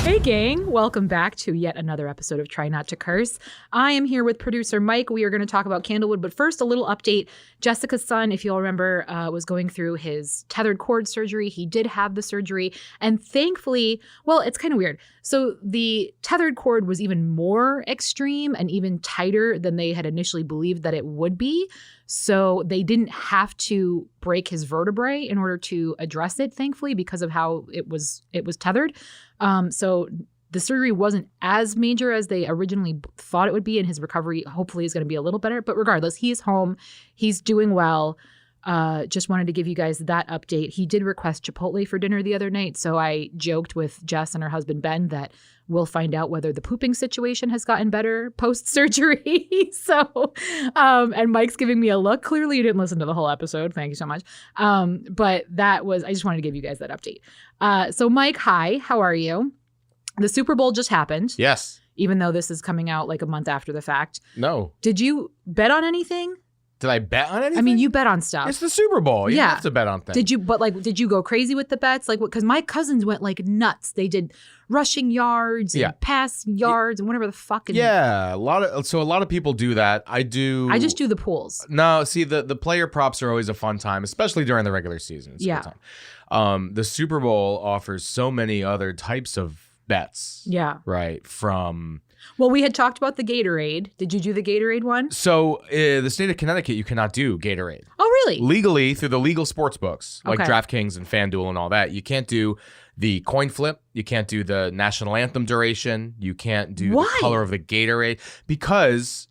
Hey gang, welcome back to yet another episode of Try Not to Curse. I am here with producer Myke. We are going to talk about Candlewood, but first a little update. Jessica's son, if you all remember, was going through his tethered cord surgery. He did have the surgery, and thankfully, well, it's kind of weird. So the tethered cord was even more extreme and even tighter than they had initially believed that it would be. So they didn't have to break his vertebrae in order to address it, thankfully, because of how it was tethered. So the surgery wasn't as major as they originally thought it would be, and his recovery hopefully is going to be a little better. But regardless, he's home. He's doing well. Just wanted to give you guys that update. He did request Chipotle for dinner the other night, so I joked with Jess and her husband Ben that we'll find out whether the pooping situation has gotten better post-surgery. And Mike's giving me a look. Clearly you didn't listen to the whole episode. Thank you so much. But I just wanted to give you guys that update. So Myke, hi, how are you? The Super Bowl just happened. Yes. Even though this is coming out like a month after the fact. No. Did you bet on anything? Did I bet on anything? I mean, you bet on stuff. It's the Super Bowl. You have to bet on things. Did you go crazy with the bets? Like, because my cousins went like nuts. They did rushing yards and pass yards and whatever the fuck. Yeah, a lot of people do that. I just do the pools. No, see, the player props are always a fun time, especially during the regular season. It's a good time. The Super Bowl offers so many other types of bets. Yeah. Right. Well, we had talked about the Gatorade. Did you do the Gatorade one? So the state of Connecticut, you cannot do Gatorade. Oh, really? Legally, through the legal sports books, like DraftKings and FanDuel and all that, you can't do the coin flip. You can't do the national anthem duration. You can't do the color of the Gatorade. Because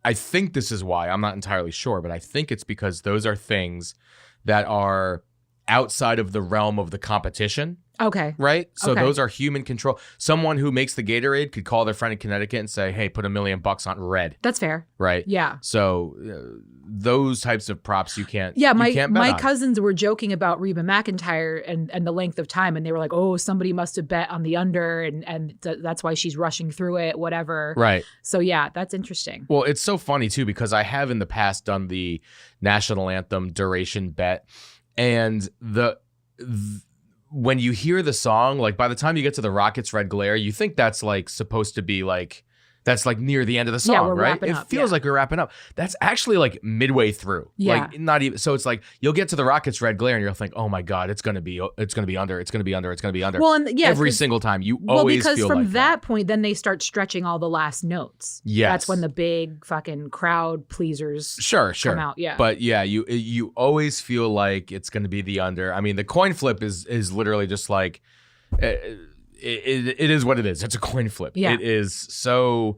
I think this is why. I'm not entirely sure, but I think it's because those are things that are outside of the realm of the competition. Okay. Right? So those are human control. Someone who makes the Gatorade could call their friend in Connecticut and say, hey, put $1 million on red. That's fair. Right? Yeah. So those types of props you can't my cousins were joking about Reba McEntire and the length of time. And they were like, oh, somebody must have bet on the under and that's why she's rushing through it, whatever. Right. So yeah, that's interesting. Well, it's so funny too, because I have in the past done the national anthem duration bet. And when you hear the song, like by the time you get to the Rockets' Red Glare, you think that's like supposed to be like, that's like near the end of the song, we're right? wrapping It up, feels like we're wrapping up. That's actually like midway through. Yeah. Like not even, so it's like you'll get to the Rockets' Red Glare and you'll think, oh my God, it's going to be under, it's going to be under. Well, and every single time you always feel like that. Because from that point, then they start stretching all the last notes. Yes. That's when the big fucking crowd pleasers come out. Yeah. But yeah, you always feel like it's going to be the under. I mean, the coin flip is literally just like, it is what it is. It's a coin flip. Yeah. It is so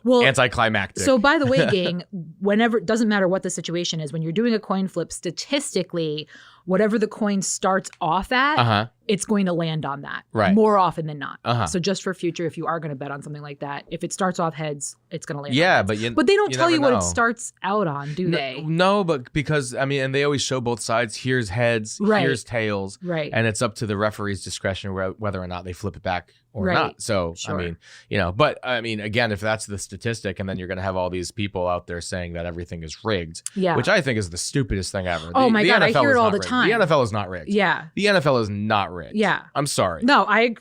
anticlimactic. So by the way, gang, whenever, it doesn't matter what the situation is, when you're doing a coin flip, statistically, whatever the coin starts off at, it's going to land on that more often than not. So just for future, if you are going to bet on something like that, if it starts off heads, it's going to land on heads. But they don't tell you what it starts out on, do they? No, but because, I mean, and they always show both sides. Here's heads, here's tails. Right. And it's up to the referee's discretion whether or not they flip it back or not. So, Sure. I mean, but I mean, again, if that's the statistic, and then you're going to have all these people out there saying that everything is rigged, which I think is the stupidest thing ever. Oh my God, I hear it all the time. The NFL is not rigged. Yeah. The NFL is not rigged. Yeah. I'm sorry. No, I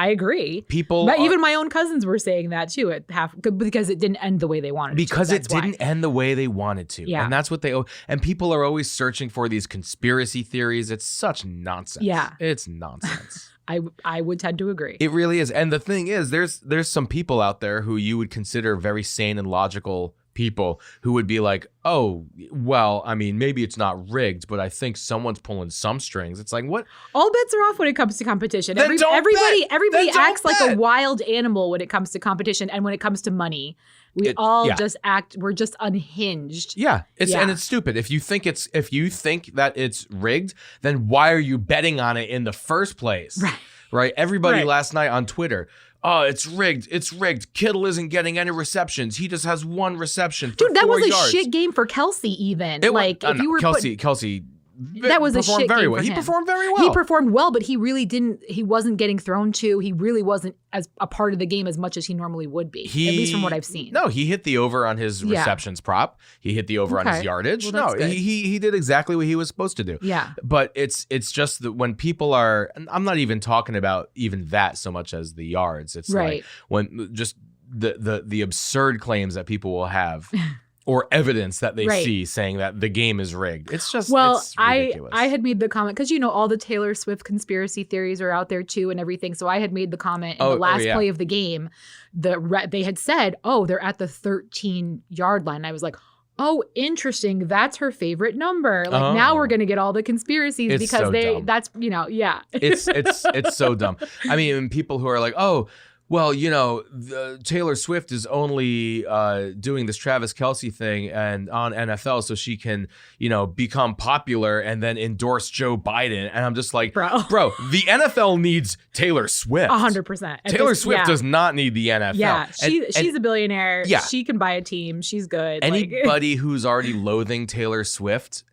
agree. Even my own cousins were saying that too at half, because it didn't end the way they wanted it to. Because it didn't end the way they wanted to. Yeah. And that's what and people are always searching for these conspiracy theories. It's such nonsense. Yeah. It's nonsense. I would tend to agree. It really is. And the thing is, there's some people out there who you would consider very sane and logical people who would be like, oh, well, I mean, maybe it's not rigged, but I think someone's pulling some strings. It's like, what? All bets are off when it comes to competition. Then Everybody acts bet. like a wild animal when it comes to competition, and when it comes to money, we're just unhinged. Yeah. And it's stupid. If you think that it's rigged, then why are you betting on it in the first place? Right. Everybody last night on Twitter, oh, it's rigged. It's rigged. Kittle isn't getting any receptions. He just has one reception for Dude, that 4 was yards. a shit game for Kelsey even. Kelsey that was a shit very game well. for He him. performed very well. He performed well, but he really didn't. He wasn't getting thrown to. He really wasn't as a part of the game as much as he normally would be. At least from what I've seen. No, he hit the over on his receptions prop. He hit the over on his yardage. Well, no, he did exactly what he was supposed to do. Yeah. But it's just that when people are, and I'm not even talking about even that so much as the yards. It's like when just the absurd claims that people will have. Or evidence that they see saying that the game is rigged. It's just it's ridiculous. I had made the comment because all the Taylor Swift conspiracy theories are out there too and everything. So I had made the comment in the last play of the game. They had said, "Oh, they're at the 13-yard line." I was like, "Oh, interesting. That's her favorite number." Like now we're gonna get all the conspiracies it's because so dumb. That's It's so dumb. I mean, people who are like, "Oh, well, Taylor Swift is only doing this Travis Kelce thing and on NFL so she can, become popular and then endorse Joe Biden." And I'm just like, bro, the NFL needs Taylor Swift. 100%. Taylor Swift does not need the NFL. Yeah, she's a billionaire. Yeah. She can buy a team. She's good. Anybody who's already loathing Taylor Swift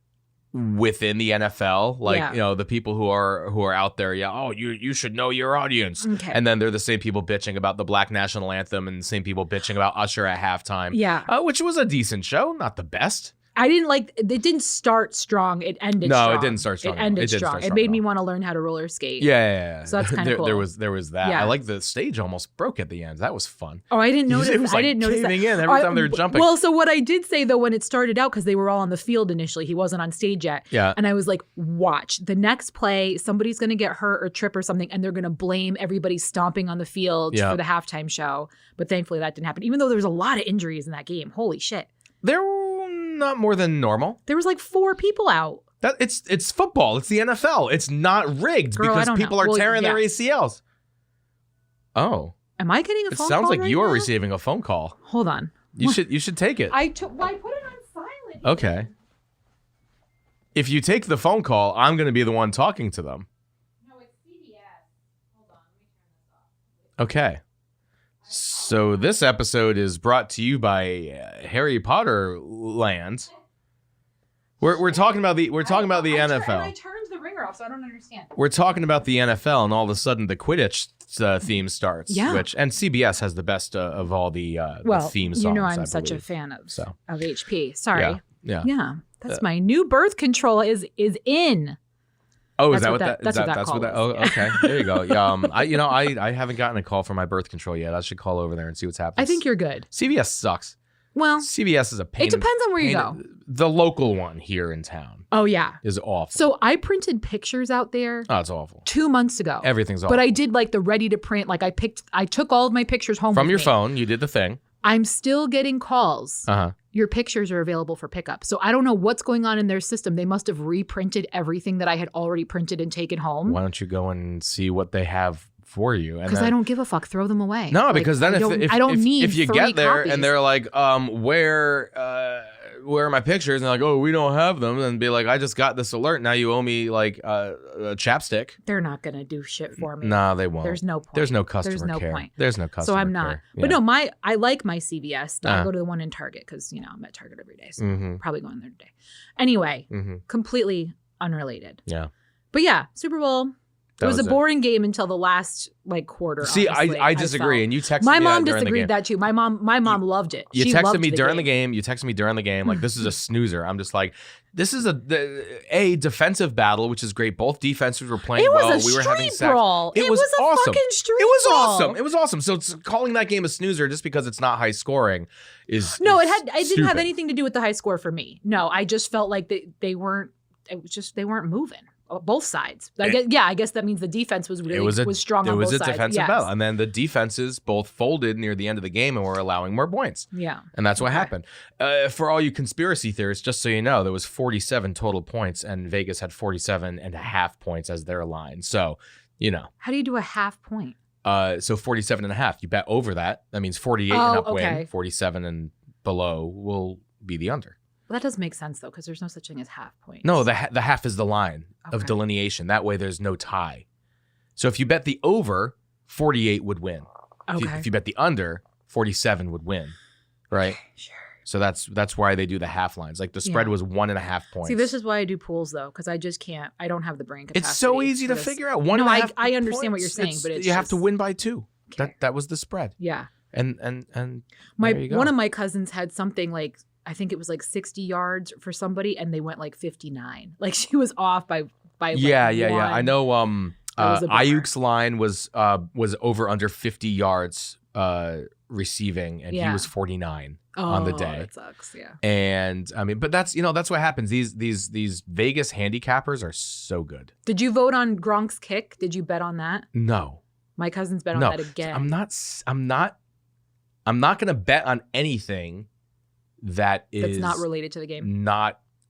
within the NFL, the people who are out there, you should know your audience. Okay. And then they're the same people bitching about the Black National Anthem and the same people bitching about Usher at halftime. Yeah. Which was a decent show, not the best. I didn't like it. Didn't start strong. It ended strong. No, it didn't start strong. It ended strong. It made me want to learn how to roller skate. Yeah. So that's kind of cool. There was that. Yeah. I like the stage almost broke at the end. That was fun. Oh, I didn't notice. It was I didn't notice that. Caving in every time they were jumping. Well, so what I did say though, when it started out, because they were all on the field initially, he wasn't on stage yet. Yeah. And I was like, watch the next play. Somebody's going to get hurt or trip or something, and they're going to blame everybody stomping on the field for the halftime show. But thankfully, that didn't happen. Even though there was a lot of injuries in that game. Holy shit. There were not more than normal. There was like 4 people out. It's football. It's the NFL. It's not rigged because people are tearing their ACLs. Oh. Am I getting a phone call? It sounds like right you are now? receiving a phone call. Hold on. You should take it. I put it on silent. Okay. If you take the phone call, I'm going to be the one talking to them. No, it's CBS. Hold on. Let me turn this off. Okay. So this episode is brought to you by Harry Potter Land. We're talking about the NFL. I turned the ringer off, so I don't understand. We're talking about the NFL, and all of a sudden the Quidditch theme starts. Yeah. And CBS has the best of all the theme songs. I'm such a fan of HP. Sorry. Yeah. That's my new birth control is in. Oh, that's is that what that call is. Oh, okay. There you go. Yeah. I haven't gotten a call from my birth control yet. I should call over there and see what's happening. I think you're good. CVS sucks. Well, CVS is a pain. It depends on where you go. The local one here in town. Oh yeah, is awful. So I printed pictures out there. Oh, it's awful. 2 months ago. Everything's awful. But I did like the ready to print. Like I took all of my pictures home from with your me. phone. You did the thing. I'm still getting calls. Your pictures are available for pickup. So I don't know what's going on in their system. They must have reprinted everything that I had already printed and taken home. Why don't you go and see what they have for you? Because I don't give a fuck. Throw them away. No, because then if you get there copies. and they're like, where are my pictures? And they're like, oh, we don't have them. And be like, I just got this alert. Now you owe me like a chapstick. They're not going to do shit for me. No, they won't. There's no point. There's no customer There's no care. point. There's no customer care. So I'm not. Yeah. But no, I like my CVS. I go to the one in Target because, I'm at Target every day. So probably going there today. Anyway, completely unrelated. Yeah. But yeah, Super Bowl. It was a boring game until the last quarter. See, honestly, I disagree, and you texted me. My mom during disagreed the game. that too. My mom loved it. You she texted loved me during the game. You texted me during the game. Like, this is a snoozer. I'm just like, this is a defensive battle, which is great. Both defenses were playing well. We were having sacks. Brawl. It was a awesome. fucking street It was brawl. awesome. It was awesome. So calling that game a snoozer just because it's not high scoring is no. It didn't have anything to do with the high score for me. No, I just felt like they weren't. It was just they weren't moving. Both sides. I guess that means the defense was really was strong on both sides. It was a defensive battle. And then the defenses both folded near the end of the game and were allowing more points. Yeah. And that's what happened. For all you conspiracy theorists, just so you know, there was 47 total points and Vegas had 47.5 points as their line. So, How do you do a half point? So 47.5. You bet over that. That means 48 and up win. 47 and below will be the under. Well, that does make sense, though, because there's no such thing as half points. No, the half is the line of delineation. That way there's no tie. So if you bet the over, 48 would win. Okay. If you bet the under, 47 would win. Right? Sure. So that's why they do the half lines. Like the spread was 1.5 points. See, this is why I do pools though, because I just can't. I don't have the brain capacity. It's so easy to figure out. I understand what you're saying, but it's have to win by 2. Okay. That was the spread. Yeah. And one of my cousins had something like, I think it was like 60 yards for somebody, and they went like 59. Like she was off by yeah. one. I know. Ayuk's line was over under 50 yards receiving, and he was 49 on the day. That sucks. Yeah. And I mean, but that's what happens. These Vegas handicappers are so good. Did you vote on Gronk's kick? Did you bet on that? No. My cousin's bet on that again. I'm not going to bet on anything that's not related to the game.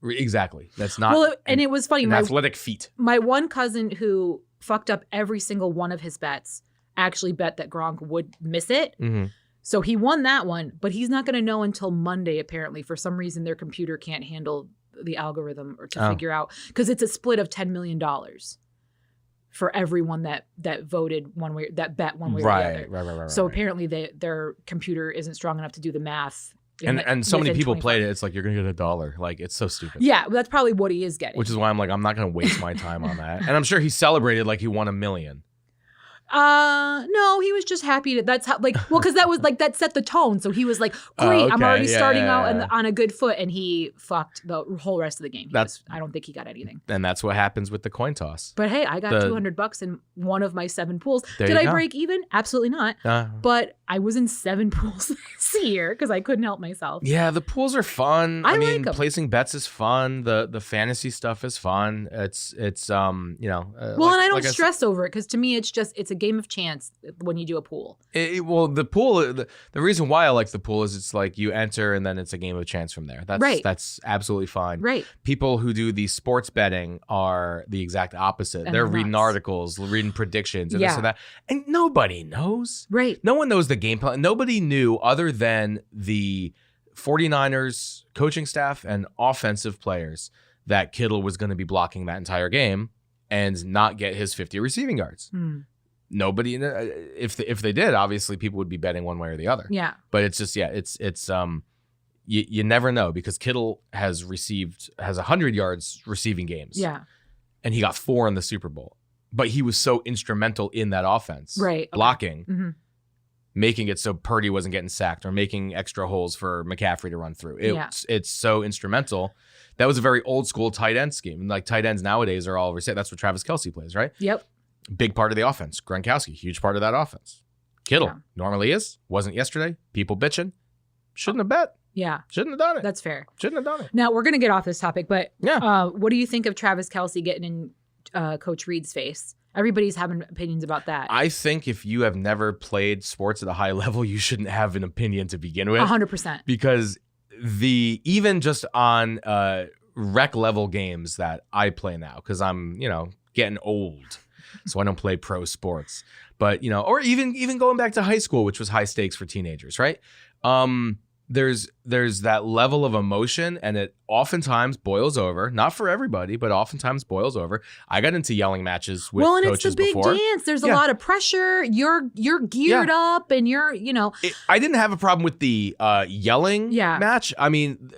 Exactly. That's not. Well, and it was funny. An athletic feat. My one cousin who fucked up every single one of his bets actually bet that Gronk would miss it. Mm-hmm. So he won that one, but he's not going to know until Monday, apparently. For some reason, their computer can't handle the algorithm or to figure out, because it's a split of $10 million for everyone that voted one way, that bet one way or the other. Right. So apparently their computer isn't strong enough to do the math. And so many people played it. It's like, you're going to get $1. Like, it's so stupid. Yeah, that's probably what he is getting. Which is why I'm like, I'm not going to waste my time on that. And I'm sure he celebrated like he won $1 million. No, he was just happy that's how, like, well, because that was like, that set the tone. So he was like, great, I'm already starting out on a good foot, and he fucked the whole rest of the game. I don't think he got anything. And that's what happens with the coin toss. But hey, I got $200 in one of my 7 pools. Did I break even? Absolutely not. But I was in 7 pools this year because I couldn't help myself. Yeah, the pools are fun. I mean, like 'em. Placing bets is fun. The fantasy stuff is fun. It's well, and I don't stress over it, because to me, it's a game of chance when you do a pool. The pool, the reason why I like the pool is it's like you enter and then it's a game of chance from there. That's absolutely fine. Right. People who do the sports betting are the exact opposite. And they're reading articles, reading predictions, and this and that. And nobody knows. Right. No one knows the game plan. Nobody knew other than the 49ers coaching staff and offensive players that Kittle was going to be blocking that entire game and not get his 50 receiving yards. Nobody, if they did, obviously people would be betting one way or the other. Yeah. But it's just, you never know, because Kittle has 100 yards receiving games. Yeah. And he got 4 in the Super Bowl. But he was so instrumental in that offense. Right. Blocking, making it so Purdy wasn't getting sacked or making extra holes for McCaffrey to run through. It's so instrumental. That was a very old school tight end scheme. And like tight ends nowadays are all reset. That's what Travis Kelce plays, right? Yep. Big part of the offense. Gronkowski, huge part of that offense. Kittle normally is. Wasn't yesterday. People bitching. Shouldn't have bet. Yeah. Shouldn't have done it. That's fair. Shouldn't have done it. Now, we're going to get off this topic, but what do you think of Travis Kelce getting in Coach Reed's face? Everybody's having opinions about that. I think if you have never played sports at a high level, you shouldn't have an opinion to begin with. 100%. Because even just on rec level games that I play now, because I'm, getting old. So I don't play pro sports, but or even going back to high school, which was high stakes for teenagers, right? There's that level of emotion, and it oftentimes boils over. Not for everybody, but oftentimes boils over. I got into yelling matches with coaches before. Well, and it's the big dance. There's a lot of pressure. You're geared up, and you're I didn't have a problem with the yelling match. I mean,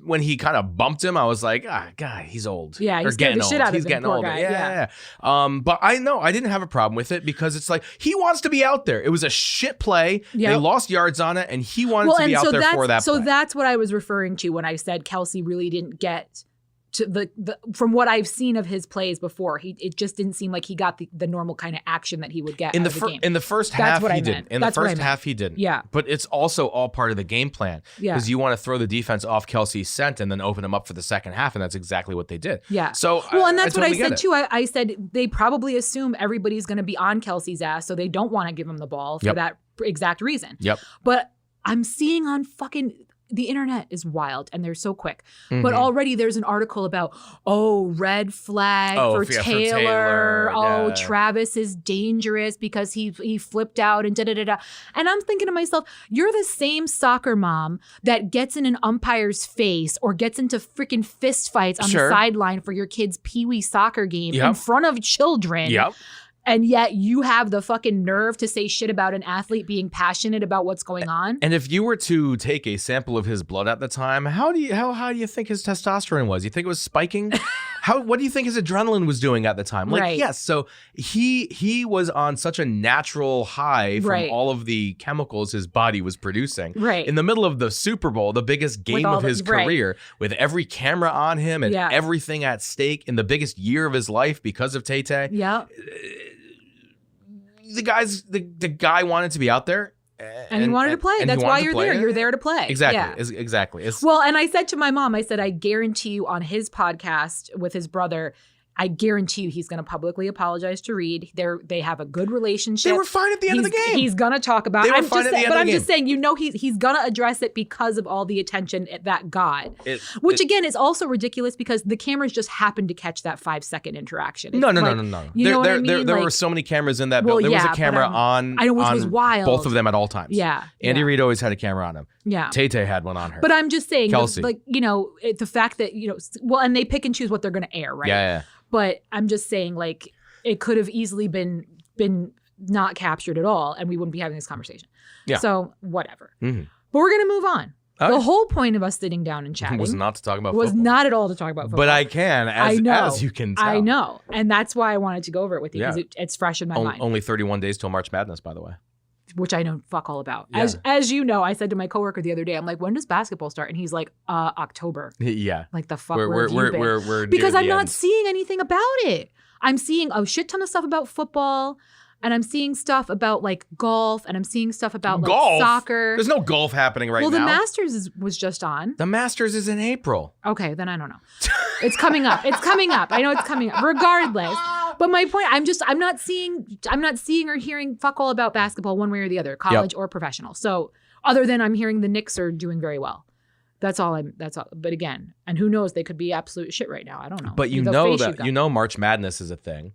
when he kind of bumped him, I was like, God, he's old. Yeah, he's getting the shit out of him. He's getting older. Yeah. But I didn't have a problem with it, because it's like, he wants to be out there. It was a shit play. Yep. They lost yards on it, and he wanted to be out there for that play. So that's what I was referring to when I said Kelce really didn't get to the from what I've seen of his plays before. It just didn't seem like he got the normal kind of action that he would get in the game. In the first half, he didn't. In the first half, he didn't. Yeah. But it's also all part of the game plan. Yeah. Because you want to throw the defense off Kelce's scent and then open him up for the second half, and that's exactly what they did. Yeah. So and that's what I said too. I said they probably assume everybody's going to be on Kelce's ass, so they don't want to give him the ball for that exact reason. Yep. But I'm seeing on the internet is wild, and they're so quick. But already there's an article about, red flag for Taylor. Oh, Travis is dangerous because he flipped out and da-da-da-da. And I'm thinking to myself, you're the same soccer mom that gets in an umpire's face or gets into freaking fist fights on the sideline for your kid's peewee soccer game in front of children. Yep. And yet you have the fucking nerve to say shit about an athlete being passionate about what's going on. And if you were to take a sample of his blood at the time, how do you think his testosterone was? You think it was spiking? What do you think his adrenaline was doing at the time? Like, right. yes. So he was on such a natural high from right. all of the chemicals his body was producing. Right. In the middle of the Super Bowl, the biggest game of his career, with every camera on him and everything at stake in the biggest year of his life because of Tay-Tay. Yeah. The guy wanted to be out there. And he wanted to play. That's why you're there. You're there to play. Exactly. Yeah. Exactly. Well, and I said to my mom, I said, I guarantee you on his podcast with his brother, I guarantee you he's going to publicly apologize to Reed. They have a good relationship. They were fine at the end of the game. He's going to talk about it. I'm just saying, he's going to address it because of all the attention that got. Which again is also ridiculous because the cameras just happened to catch that 5-second interaction. No. You know what I mean? There were so many cameras in that building. There was a camera on. I know, which was wild. Both of them at all times. Yeah. Andy Reid always had a camera on him. Yeah. Tay-Tay had one on her. But I'm just saying, Kelsey. The fact that, and they pick and choose what they're going to air, right? Yeah. But I'm just saying, like, it could have easily been not captured at all, and we wouldn't be having this conversation. Yeah. So, whatever. Mm-hmm. But we're going to move on. Okay. The whole point of us sitting down and chatting was not to talk about football. Was not at all to talk about football. But I can, as you can tell. I know. And that's why I wanted to go over it with you, because it's fresh in my mind. Only 31 days till March Madness, by the way. Which I know fuck all about. Yeah. As you know, I said to my coworker the other day, I'm like, when does basketball start? And he's like, October. Yeah. Like, the fuck, we're because I'm not seeing anything about it. I'm seeing a shit ton of stuff about football, and I'm seeing stuff about like golf, and I'm seeing stuff about like soccer. There's no golf happening right now. Well, the Masters was just on. The Masters is in April. Okay, then I don't know. It's coming up. I know it's coming up. Regardless. But my point, I'm not seeing or hearing fuck all about basketball one way or the other, college or professional. So other than I'm hearing the Knicks are doing very well. That's all. But again, and who knows? They could be absolute shit right now. I don't know. But March Madness is a thing.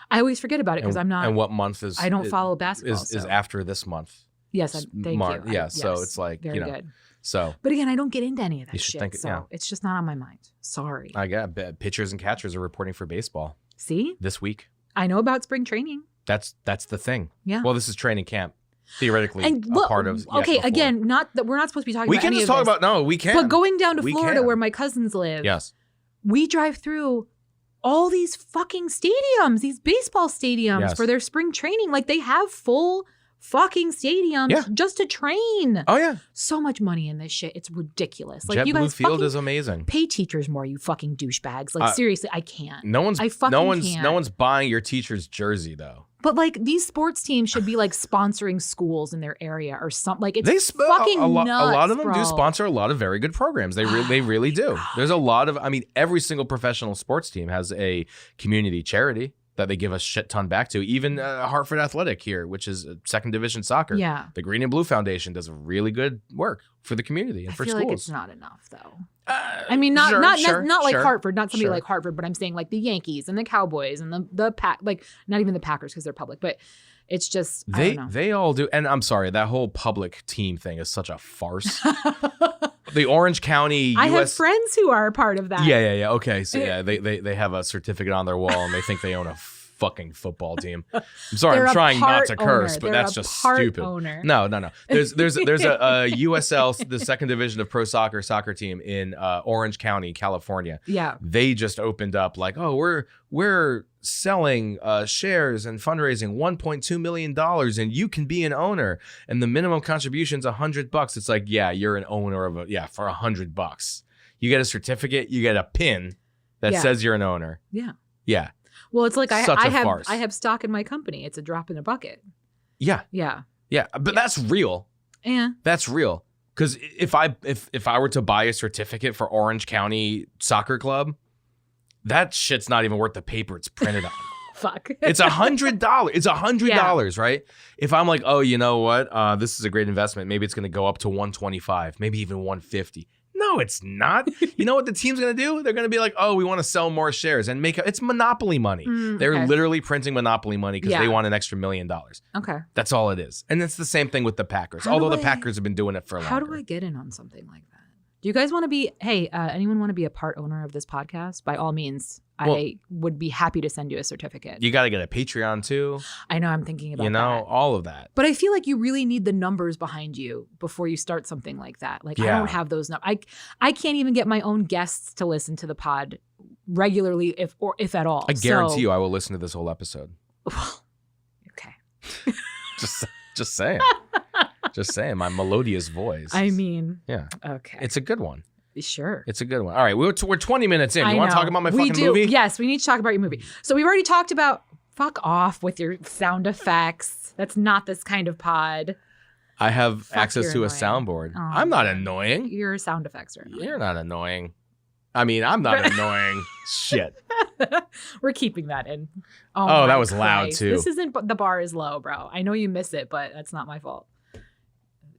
I always forget about it because I'm not. And what month is? I don't follow basketball. Is after this month. Yes, thank you. Yeah, so it's like very good. So. But again, I don't get into any of that shit. So it's just not on my mind. Sorry. I got pitchers and catchers are reporting for baseball. See? This week. I know about spring training. That's the thing. Yeah. Well, this is training camp. Theoretically, and look, a part of. Okay, again, not that we're not supposed to be talking. We about can any just of talk this, about. No, we can. But going down to Florida, where my cousins live, yes, we drive through all these fucking stadiums, these baseball stadiums for their spring training. Like they have full fucking stadiums just to train. Oh yeah, so much money in this shit. It's ridiculous. Like JetBlue you guys, Field is amazing. Pay teachers more, you fucking douchebags. Like seriously, I can't. No one's buying your teacher's jersey though. But like these sports teams should be like sponsoring schools in their area or something. Like it's fucking nuts, a lot of them do sponsor a lot of very good programs. They really do. There's a lot of. I mean, every single professional sports team has a community charity that they give a shit ton back to. Even Hartford Athletic here, which is second division soccer. Yeah. The Green and Blue Foundation does really good work for the community and for schools. I feel like it's not enough though. I mean, not like Hartford, not somebody like Hartford, but I'm saying like the Yankees and the Cowboys and the Pack, like not even the Packers because they're public, but it's just they all do. And I'm sorry, that whole public team thing is such a farce. The Orange County I have friends who are a part of that. Yeah. Okay. So they have a certificate on their wall and they think they own a fucking football team. I'm sorry, I'm trying not to curse, but that's just stupid. Owner. No. There's a USL, the second division of pro soccer team in Orange County, California. Yeah. They just opened up like, oh, we're selling shares and fundraising $1.2 million and you can be an owner and the minimum contribution's $100. It's like, yeah, you're an owner of for $100. You get a certificate, you get a pin that says you're an owner. Yeah. Yeah. Well, it's like I have stock in my company. It's a drop in a bucket. Yeah. Yeah. Yeah. But that's real. Yeah. That's real. Because if I were to buy a certificate for Orange County Soccer Club, that shit's not even worth the paper it's printed on. Fuck. It's $100. It's $100, right? If I'm like, oh, you know what? This is a great investment. Maybe it's going to go up to $125, maybe even $150. No, it's not. You know what the team's going to do? They're going to be like, oh, we want to sell more shares and it's monopoly money. They're literally printing monopoly money because they want an extra $1 million. Okay. That's all it is. And it's the same thing with the Packers, although the Packers have been doing it for longer. How do I get in on something like that? Do you guys want to be, anyone want to be a part owner of this podcast? By all means, I would be happy to send you a certificate. You got to get a Patreon too. I know, I'm thinking about that. All of that. But I feel like you really need the numbers behind you before you start something like that. Like, I don't have those numbers. I can't even get my own guests to listen to the pod regularly, if at all. I guarantee you I will listen to this whole episode. Okay. Just saying. Just saying, my melodious voice. I mean, yeah. Okay. It's a good one. Sure. It's a good one. All right, we're 20 minutes in. You want to talk about my fucking movie? Yes, we need to talk about your movie. So we've already talked about, fuck off with your sound effects. That's not this kind of pod. I have access to a soundboard. Oh, I'm not annoying. Your sound effects are annoying. You're not annoying. I mean, I'm not annoying. Shit. We're keeping that in. Oh, that was loud too. This isn't, the bar is low, bro. I know you miss it, but that's not my fault.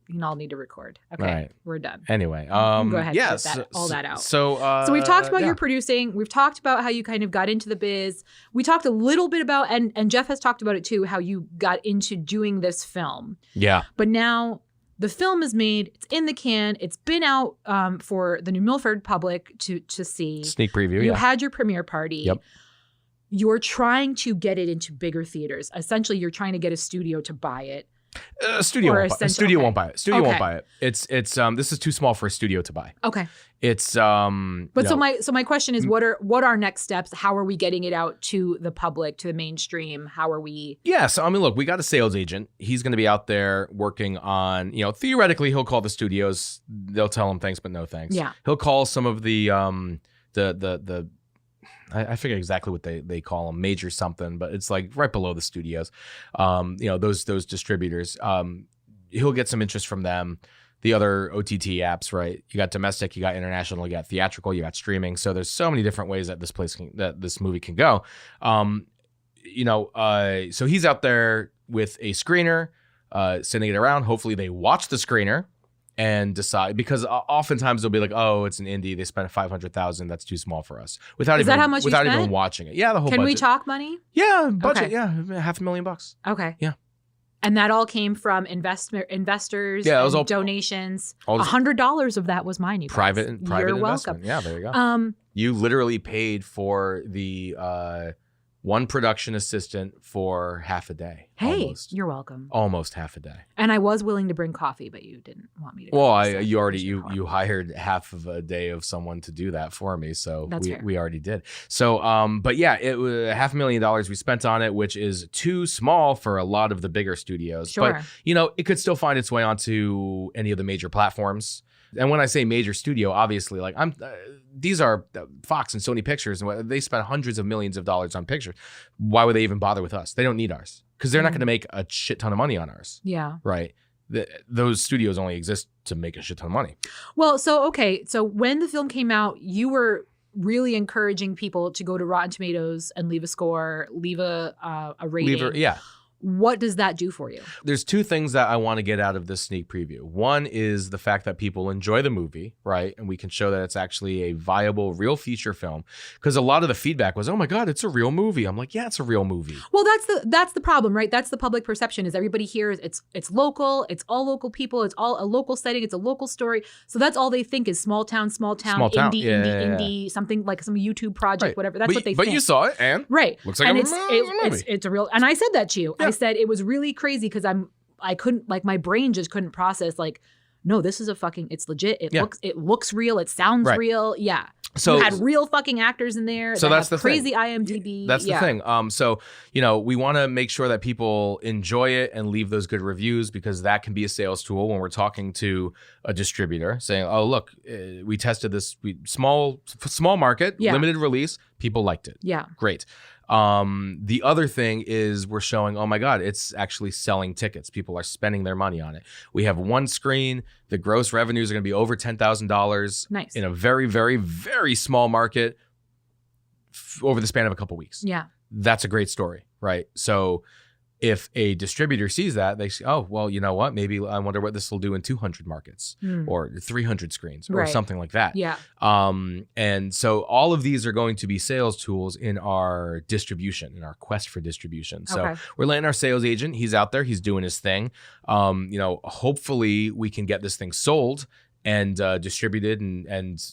You all need to record. Okay, right. We're done. Anyway, go ahead. Yeah, get all that out. So we've talked about your producing. We've talked about how you kind of got into the biz. We talked a little bit about, and Jeff has talked about it too, how you got into doing this film. Yeah. But now the film is made. It's in the can. It's been out for the New Milford public to see. Sneak preview. You had your premiere party. Yep. You're trying to get it into bigger theaters. Essentially, you're trying to get a studio to buy it. Studio won't buy it. Studio won't buy it. It's this is too small for a studio to buy. Okay. It's But so my question is, what are next steps? How are we getting it out to the public, to the mainstream? How are we? Yeah. So I mean, look, we got a sales agent. He's going to be out there working on. Theoretically, he'll call the studios. They'll tell him thanks, but no thanks. Yeah. He'll call some of the I forget exactly what they call them, major something, but it's like right below the studios. Those distributors. He'll get some interest from them. The other OTT apps, right? You got domestic, you got international, you got theatrical, you got streaming. So there's so many different ways that this movie can go. So he's out there with a screener, sending it around. Hopefully they watch the screener and decide, because oftentimes they'll be like, oh, it's an indie. They spent $500,000. That's too small for us. Without even watching it. Yeah, the whole budget. Can we talk money? Yeah, budget. Okay. Yeah, $500,000. Okay. Yeah. And that all came from investors, yeah, it was all donations. $100 of that was mine. You guys. Private You're investment. welcome. Yeah, there you go. You literally paid for the one production assistant for half a day. Hey, almost. You're welcome. Almost half a day. And I was willing to bring coffee, but you didn't want me to. Well, you hired half of a day of someone to do that for me, so we already did. So, but yeah, it was $500,000 we spent on it, which is too small for a lot of the bigger studios. Sure. But it could still find its way onto any of the major platforms. And when I say major studio, obviously, like these are Fox and Sony Pictures, and they spend hundreds of millions of dollars on pictures. Why would they even bother with us? They don't need ours because they're not going to make a shit ton of money on ours. Yeah. Right. Those studios only exist to make a shit ton of money. Well, so when the film came out, you were really encouraging people to go to Rotten Tomatoes and leave a score, leave a rating. Yeah. What does that do for you? There's two things that I want to get out of this sneak preview. One is the fact that people enjoy the movie, right? And we can show that it's actually a viable, real feature film. Because a lot of the feedback was, oh my God, it's a real movie. I'm like, yeah, it's a real movie. Well, that's the problem, right? That's the public perception, is everybody here is it's local, it's all local people, it's all a local setting, it's a local story. So that's all they think is small town, indie, something like some YouTube project, right. Whatever. That's what they think. But you saw it, and right. Looks like it's a real, and I said that to you. Yeah. I said it was really crazy because I couldn't, like, my brain just couldn't process, like, no, this is it's legit. It looks real. It sounds real. Yeah. So you had real fucking actors in there. So that's the crazy IMDb. That's the thing. So, we want to make sure that people enjoy it and leave those good reviews, because that can be a sales tool when we're talking to a distributor saying, oh, look, we tested this small market, limited release. People liked it. Yeah. Great. The other thing is we're showing, oh my God, it's actually selling tickets. People are spending their money on it. We have one screen. The gross revenues are going to be over $10,000 nice. In a very, very, very small market over the span of a couple weeks. Yeah. That's a great story, right? So if a distributor sees that, they say, oh, well, you know what? Maybe I wonder what this will do in 200 markets or 300 screens or something like that. Yeah. And so all of these are going to be sales tools in our distribution, in our quest for distribution. So we're letting our sales agent, he's out there, he's doing his thing. Hopefully we can get this thing sold and distributed, and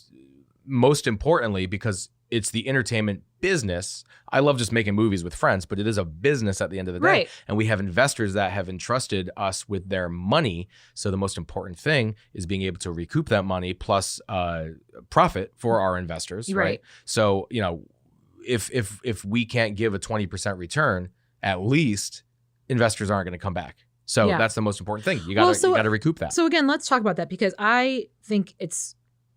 most importantly, because it's the entertainment business. I love just making movies with friends, but it is a business at the end of the day. Right. And we have investors that have entrusted us with their money. So the most important thing is being able to recoup that money plus profit for our investors. Right. So, you know, if we can't give a 20% return, at least investors aren't going to come back. So that's the most important thing. You got to recoup that. So again, let's talk about that, because I think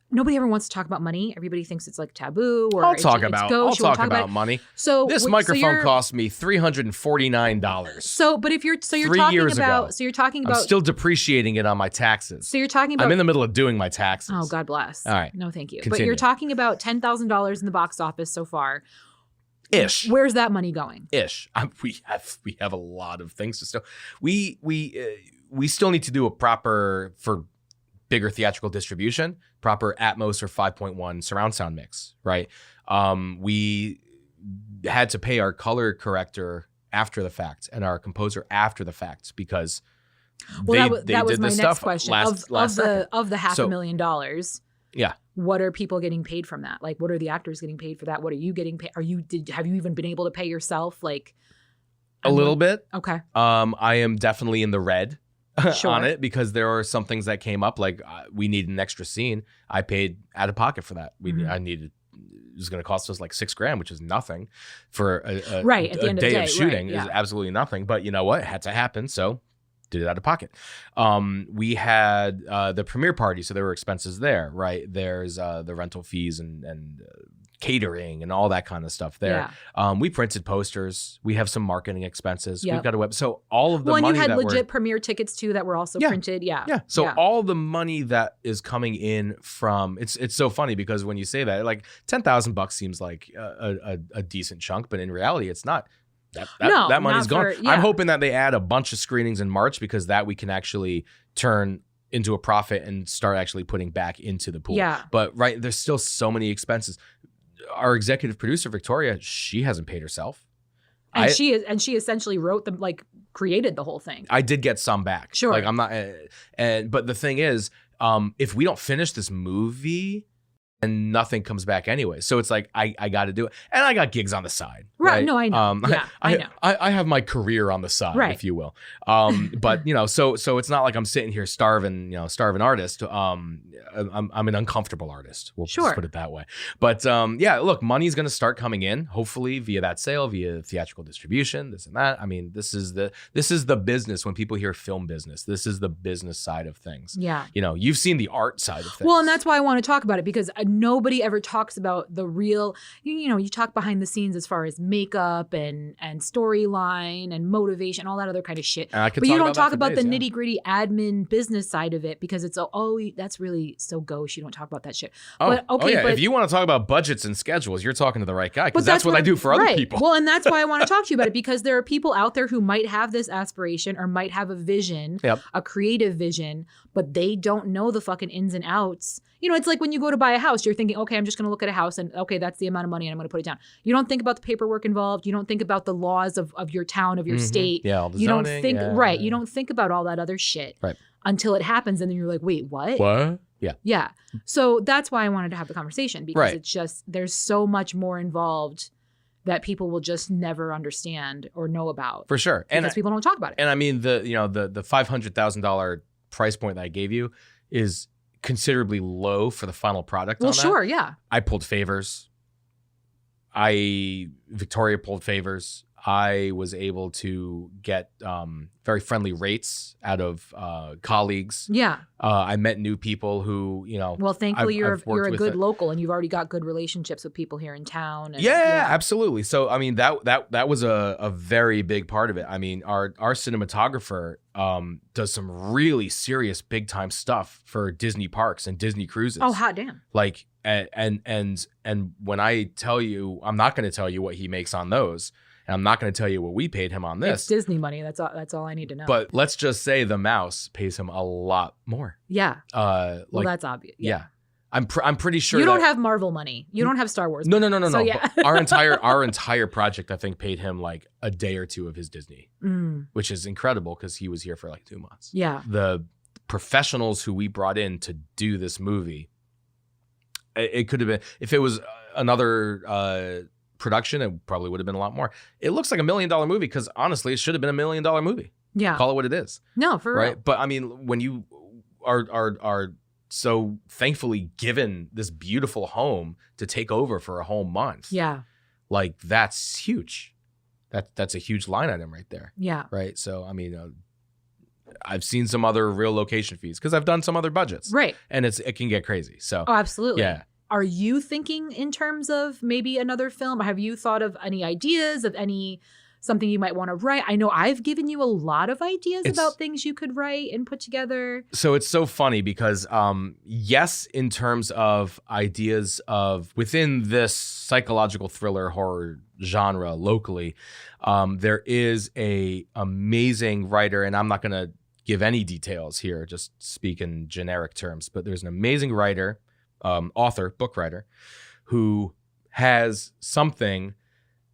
nobody ever wants to talk about money. Everybody thinks it's like taboo, or I'll talk about money. So this microphone cost me $349. So, but you're talking about I'm still depreciating it on my taxes. So you're talking about, I'm in the middle of doing my taxes. Oh, God bless. All right. No, thank you. Continue. But you're talking about $10,000 in the box office so far. Ish. Where's that money going? Ish. We have a lot of things to still. We still need to do a proper, for bigger theatrical distribution, proper Atmos or 5.1 surround sound mix, right? We had to pay our color corrector after the fact and our composer after the fact, because that was my next question. Of the $500,000. Yeah. What are people getting paid from that? Like, what are the actors getting paid for that? What are you getting paid? Have you even been able to pay yourself? Like, a little bit. Okay. I am definitely in the red. Sure. On it, because there are some things that came up, like we need an extra scene. I paid out of pocket for that. It was going to cost us like $6,000, which is nothing for a day of shooting. Is absolutely nothing. But you know what? It had to happen, so did it out of pocket. We had the premiere party, so there were expenses there, right? There's the rental fees and catering and all that kind of stuff there. Yeah. We printed posters. We have some marketing expenses. Yep. We've got a web. So all of the money, and you had legit premiere tickets too that were also printed. Yeah. Yeah. So all the money that is coming in from, it's so funny because when you say that, like $10,000 seems like a decent chunk, but in reality, it's not. That money's gone. I'm hoping that they add a bunch of screenings in March, because that we can actually turn into a profit and start actually putting back into the pool. Yeah. But there's still so many expenses. Our executive producer, Victoria, she hasn't paid herself. And she essentially created the whole thing. I did get some back. Sure. Like, I'm not, but the thing is, if we don't finish this movie, and nothing comes back anyway. So it's like, I got to do it. And I got gigs on the side. Right. No, I know. I know. I have my career on the side, if you will. But, so it's not like I'm sitting here starving artist. I'm an uncomfortable artist. We'll just put it that way. But look, money's going to start coming in, hopefully via that sale, via theatrical distribution, this and that. I mean, this is the business. When people hear film business, this is the business side of things. Yeah. You've seen the art side of things. Well, and that's why I want to talk about it, because nobody ever talks about the real, you talk behind the scenes as far as makeup and storyline and motivation, all that other kind of shit. But you don't talk about the nitty gritty admin business side of it, because it's that's really so gauche. You don't talk about that shit. But if you want to talk about budgets and schedules, you're talking to the right guy, because that's what I do for other people. Well, and that's why I want to talk to you about it, because there are people out there who might have this aspiration or might have a vision, a creative vision, but they don't know the fucking ins and outs. It's like when you go to buy a house, you're thinking, okay, I'm just going to look at a house and okay, that's the amount of money and I'm going to put it down. You don't think about the paperwork involved. You don't think about the laws of your town, of your state. Yeah, all the you zoning, don't think, you don't think about all that other shit until it happens. And then you're like, wait, what? What? Yeah. Yeah. So that's why I wanted to have the conversation, because it's just, there's so much more involved that people will just never understand or know about. For sure. Because people don't talk about it. And I mean, the $500,000 price point that I gave you is considerably low for the final product. Well, sure, yeah. I pulled favors. Victoria pulled favors. I was able to get very friendly rates out of colleagues. Yeah. I met new people who, Well, thankfully you're a good local, and you've already got good relationships with people here in town. And, yeah, absolutely. So I mean that was a very big part of it. I mean our cinematographer does some really serious big time stuff for Disney parks and Disney cruises. Oh, hot damn! Like and when I tell you, I'm not going to tell you what he makes on those. And I'm not going to tell you what we paid him on this. It's Disney money. That's all I need to know. But let's just say the mouse pays him a lot more. Yeah. Well, that's obvious. Yeah. I'm pretty sure you don't have Marvel money. You don't have Star Wars money. No. So, yeah. Our entire project, I think, paid him like a day or two of his Disney, which is incredible because he was here for like 2 months. Yeah. The professionals who we brought in to do this movie, it could have been, if it was another production, it probably would have been a lot more. It looks like $1 million movie because honestly, it should have been $1 million movie. Yeah. Call it what it is. No, for right? real. But I mean, when you are so thankfully given this beautiful home to take over for a whole month. Yeah. Like that's huge. That's a huge line item right there. Yeah. Right. So, I mean, I've seen some other real location fees because I've done some other budgets. Right. And it can get crazy. So, oh, absolutely. Yeah. Are you thinking in terms of maybe another film? Have you thought of any ideas of something you might want to write? I know I've given you a lot of ideas about things you could write and put together. So it's so funny because, yes, in terms of ideas of within this psychological thriller horror genre locally, there is a amazing writer, and I'm not going to give any details here, just speak in generic terms, but there's an amazing writer, author, book writer, who has something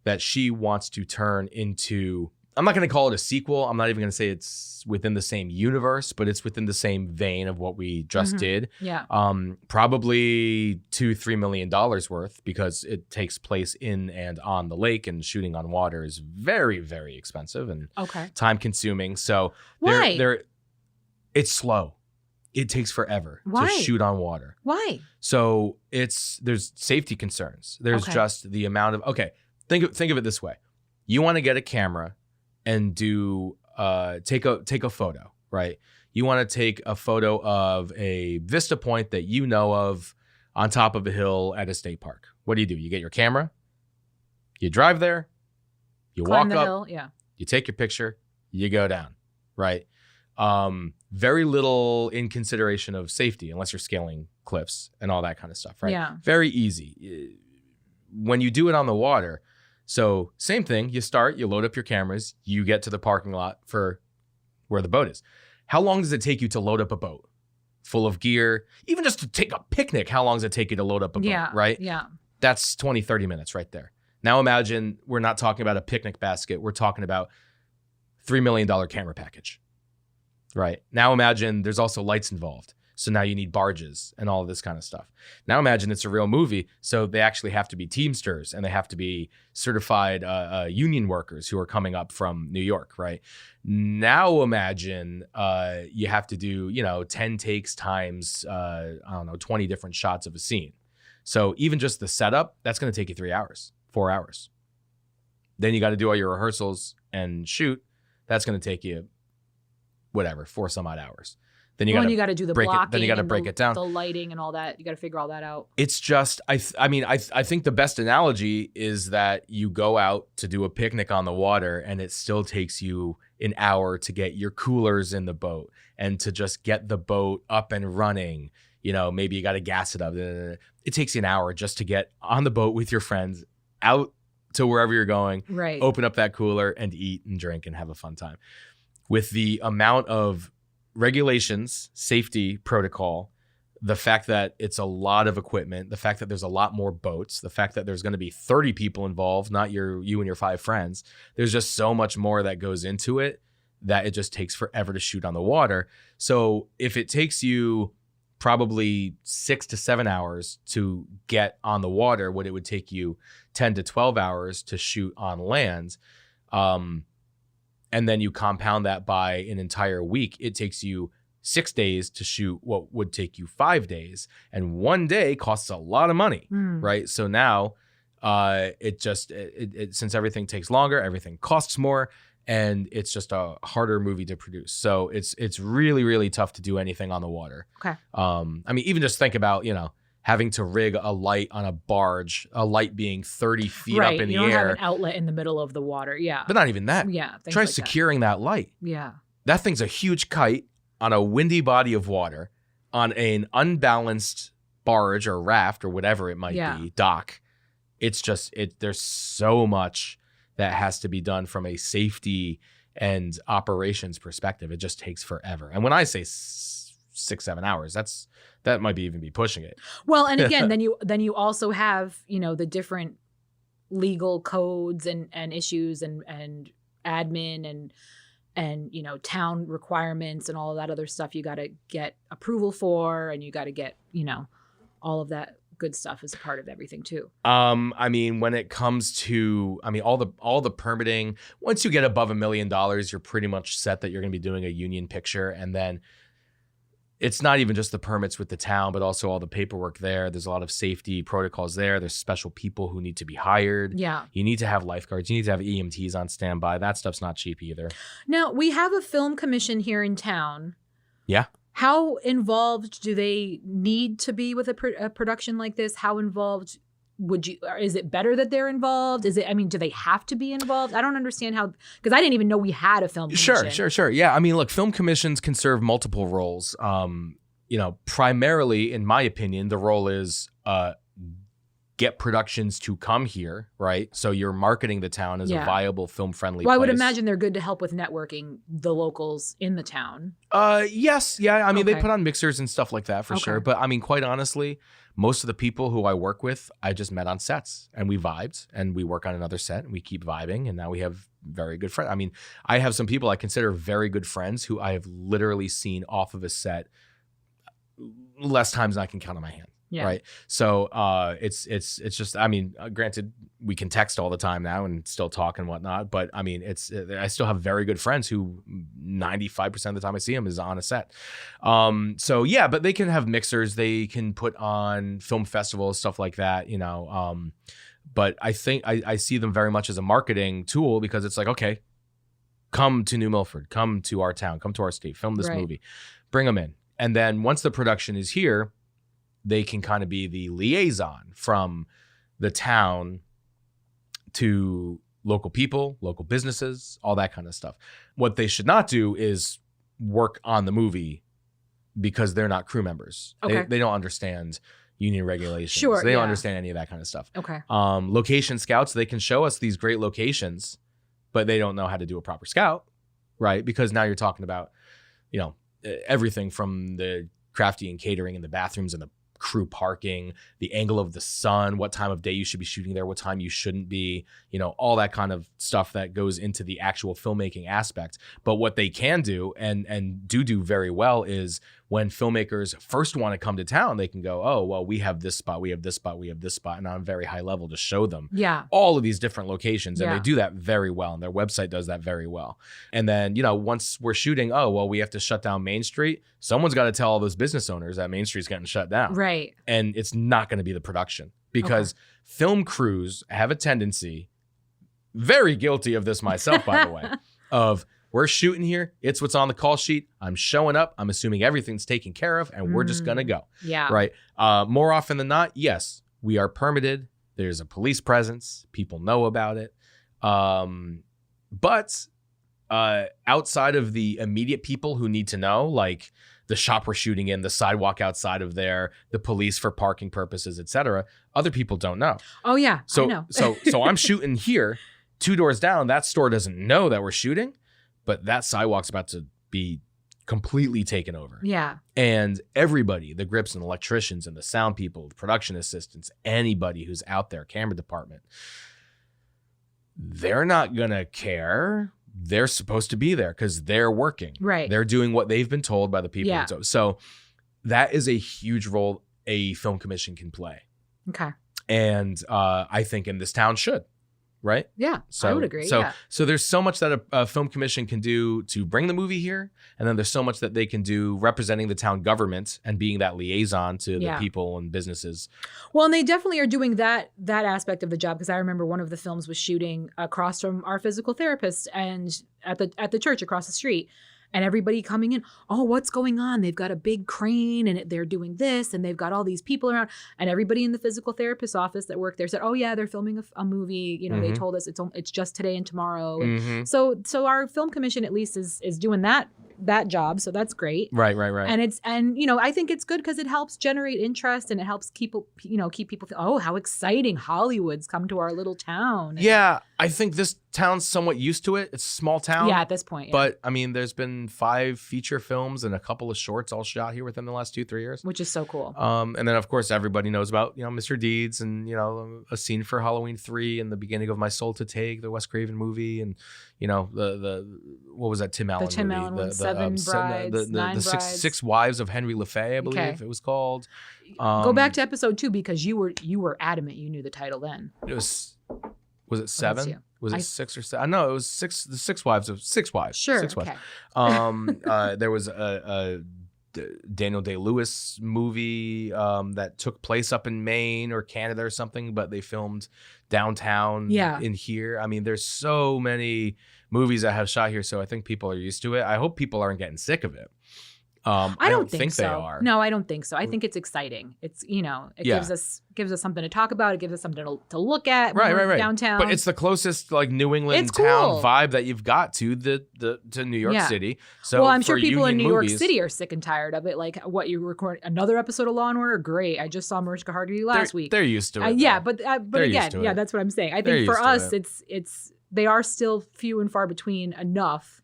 that she wants to turn into, I'm not going to call it a sequel. I'm not even going to say it's within the same universe, but it's within the same vein of what we just did. Yeah. Probably $2-3 million worth because it takes place in and on the lake, and shooting on water is very, very expensive and time consuming. So it's slow. It takes forever to shoot on water. Why? So there's safety concerns. There's just the amount of, think of it this way. You want to get a camera and take a photo, right? You want to take a photo of a vista point that you know of on top of a hill at a state park. What do? You get your camera, you drive there, you Climb walk the up, hill, yeah. You take your picture, you go down, right? Very little in consideration of safety unless you're scaling cliffs and all that kind of stuff, right? Yeah. Very easy. When you do it on the water, so same thing, you load up your cameras, you get to the parking lot for where the boat is. How long does it take you to load up a boat full of gear? Even just to take a picnic, how long does it take you to load up a boat, right? Yeah. That's 20, 30 minutes right there. Now imagine we're not talking about a picnic basket. We're talking about $3 million camera package, right? Now imagine there's also lights involved. So now you need barges and all of this kind of stuff. Now imagine it's a real movie. So they actually have to be Teamsters and they have to be certified union workers who are coming up from New York, right? Now imagine you have to do, 10 takes times, 20 different shots of a scene. So even just the setup, that's going to take you 3 hours, 4 hours. Then you got to do all your rehearsals and shoot. That's going to take you, 4 some odd hours. Then you got to do the blocking. Then you got to break it down. The lighting and all that. You got to figure all that out. It's just, I think the best analogy is that you go out to do a picnic on the water and it still takes you an hour to get your coolers in the boat and to just get the boat up and running. Maybe you got to gas it up. It takes you an hour just to get on the boat with your friends out to wherever you're going, right? Open up that cooler and eat and drink and have a fun time. With the amount of regulations, safety protocol, the fact that it's a lot of equipment, the fact that there's a lot more boats, the fact that there's going to be 30 people involved, not you and your 5 friends. There's just so much more that goes into it that it just takes forever to shoot on the water. So if it takes you probably 6 to 7 hours to get on the water, what it would take you 10 to 12 hours to shoot on land, and then you compound that by an entire week, it takes you 6 days to shoot what would take you 5 days. And 1 day costs a lot of money, right? So now since everything takes longer, everything costs more, and it's just a harder movie to produce. So it's really, really tough to do anything on the water. Okay. Even just think about, having to rig a light on a barge, a light being 30 feet up in the air. You don't have an outlet in the middle of the water. Yeah. But not even that. Yeah. Try securing that light. Yeah. That thing's a huge kite on a windy body of water on an unbalanced barge or raft or whatever it might be, dock. It's just, there's so much that has to be done from a safety and operations perspective. It just takes forever. And when I say 6-7 hours, that might even be pushing it. Well, and again, then you also have, the different legal codes and issues and admin and and town requirements and all of that other stuff you got to get approval for, and you got to get all of that good stuff is a part of everything too. I mean, when it comes to, all the permitting, once you get above $1 million, you're pretty much set that you're going to be doing a union picture. And then it's not even just the permits with the town, but also all the paperwork there. There's a lot of safety protocols there. There's special people who need to be hired. Yeah. You need to have lifeguards. You need to have EMTs on standby. That stuff's not cheap either. Now, we have a film commission here in town. Yeah. How involved do they need to be with a production like this? How involved is it better that they're involved? Do they have to be involved? I don't understand how, because I didn't even know we had a film commission. Sure. Yeah. I mean, look, film commissions can serve multiple roles. Primarily, in my opinion, the role is get productions to come here, right? So you're marketing the town as a viable film-friendly place. I would imagine they're good to help with networking the locals in the town. Yes. Yeah. They put on mixers and stuff like that for sure. But quite honestly, most of the people who I work with, I just met on sets and we vibed, and we work on another set and we keep vibing, and now we have very good friends. I have some people I consider very good friends who I have literally seen off of a set less times than I can count on my hand. Yeah. Right. So it's just, granted, we can text all the time now and still talk and whatnot. But I still have very good friends who 95% of the time I see them is on a set. But they can have mixers. They can put on film festivals, stuff like that, But I think I see them very much as a marketing tool, because it's like, okay, come to New Milford, come to our town, come to our state, film this movie, bring them in. And then once the production is here, they can kind of be the liaison from the town to local people, local businesses, all that kind of stuff. What they should not do is work on the movie because they're not crew members. Okay. They don't understand union regulations. Sure, they don't understand any of that kind of stuff. Okay. Location scouts, they can show us these great locations, but they don't know how to do a proper scout, right? Because now you're talking about, everything from the crafty and catering and the bathrooms and the crew parking, the angle of the sun, what time of day you should be shooting there, what time you shouldn't be, all that kind of stuff that goes into the actual filmmaking aspect. But what they can do and do very well is when filmmakers first want to come to town, they can go, oh, well, we have this spot, we have this spot, we have this spot, and on a very high level to show them all of these different locations. And they do that very well. And their website does that very well. And then, once we're shooting, oh, well, we have to shut down Main Street. Someone's got to tell all those business owners that Main Street's getting shut down. Right. And it's not going to be the production, because film crews have a tendency, very guilty of this myself, by the way, of we're shooting here. It's what's on the call sheet. I'm showing up. I'm assuming everything's taken care of, and we're just going to go. Yeah. Right. More often than not, yes, we are permitted. There's a police presence. People know about it. But outside of the immediate people who need to know, like the shop we're shooting in, the sidewalk outside of there, the police for parking purposes, etc., other people don't know. Oh, yeah. I know. So I'm shooting here. 2 doors down, that store doesn't know that we're shooting. But that sidewalk's about to be completely taken over. Yeah. And everybody, the grips and electricians and the sound people, the production assistants, anybody who's out there, camera department, they're not going to care. They're supposed to be there because they're working. Right. They're doing what they've been told by the people. Yeah. So that is a huge role a film commission can play. Okay. And I think in this town should. Right? Yeah, so, I would agree. So there's so much that a film commission can do to bring the movie here. And then there's so much that they can do representing the town government and being that liaison to the people and businesses. Well, and they definitely are doing that aspect of the job, because I remember one of the films was shooting across from our physical therapist and at the church across the street. And everybody coming in, oh, what's going on? They've got a big crane and they're doing this, and they've got all these people around. And everybody in the physical therapist's office that worked there said, oh, yeah, they're filming a movie. They told us it's just today and tomorrow. And so our film commission at least is doing that job. So that's great. Right. And I think it's good because it helps generate interest, and it helps keep people, oh, how exciting, Hollywood's come to our little town. Yeah, I think this town's somewhat used to it. It's a small town. Yeah, at this point. Yeah. But I mean, there's been 5 feature films and a couple of shorts all shot here within the last 2-3 years. Which is so cool. And then of course everybody knows about, Mr. Deeds and, a scene for Halloween 3 and the beginning of My Soul to Take, the Wes Craven movie, and the what was that Tim Allen movie? Tim Allen one, Seven Brides, Nine the Brides. Six Wives of Henry LaFay, I believe it was called. Go back to episode 2 because you were adamant you knew the title then. It was it 7? Was it 6 or 7? No, it was 6. The Six Wives of Six Wives. Sure. Six okay. Wives. There was a Daniel Day-Lewis movie that took place up in Maine or Canada or something, but they filmed downtown in here. I mean, there's so many movies that have shot here, so I think people are used to it. I hope people aren't getting sick of it. I don't think so. They are. No, I don't think so. I think it's exciting. It's it gives us something to talk about. It gives us something to look at. Right. Downtown. But it's the closest like New England It's town cool. vibe that you've got to to New York City. So well, I'm sure people in New York movies, City are sick and tired of it. Like what you record another episode of Law and Order. Great. I just saw Mariska Hargitay last week. They're used to it. Yeah, but again, that's what I'm saying. I think for us, it's they are still few and far between enough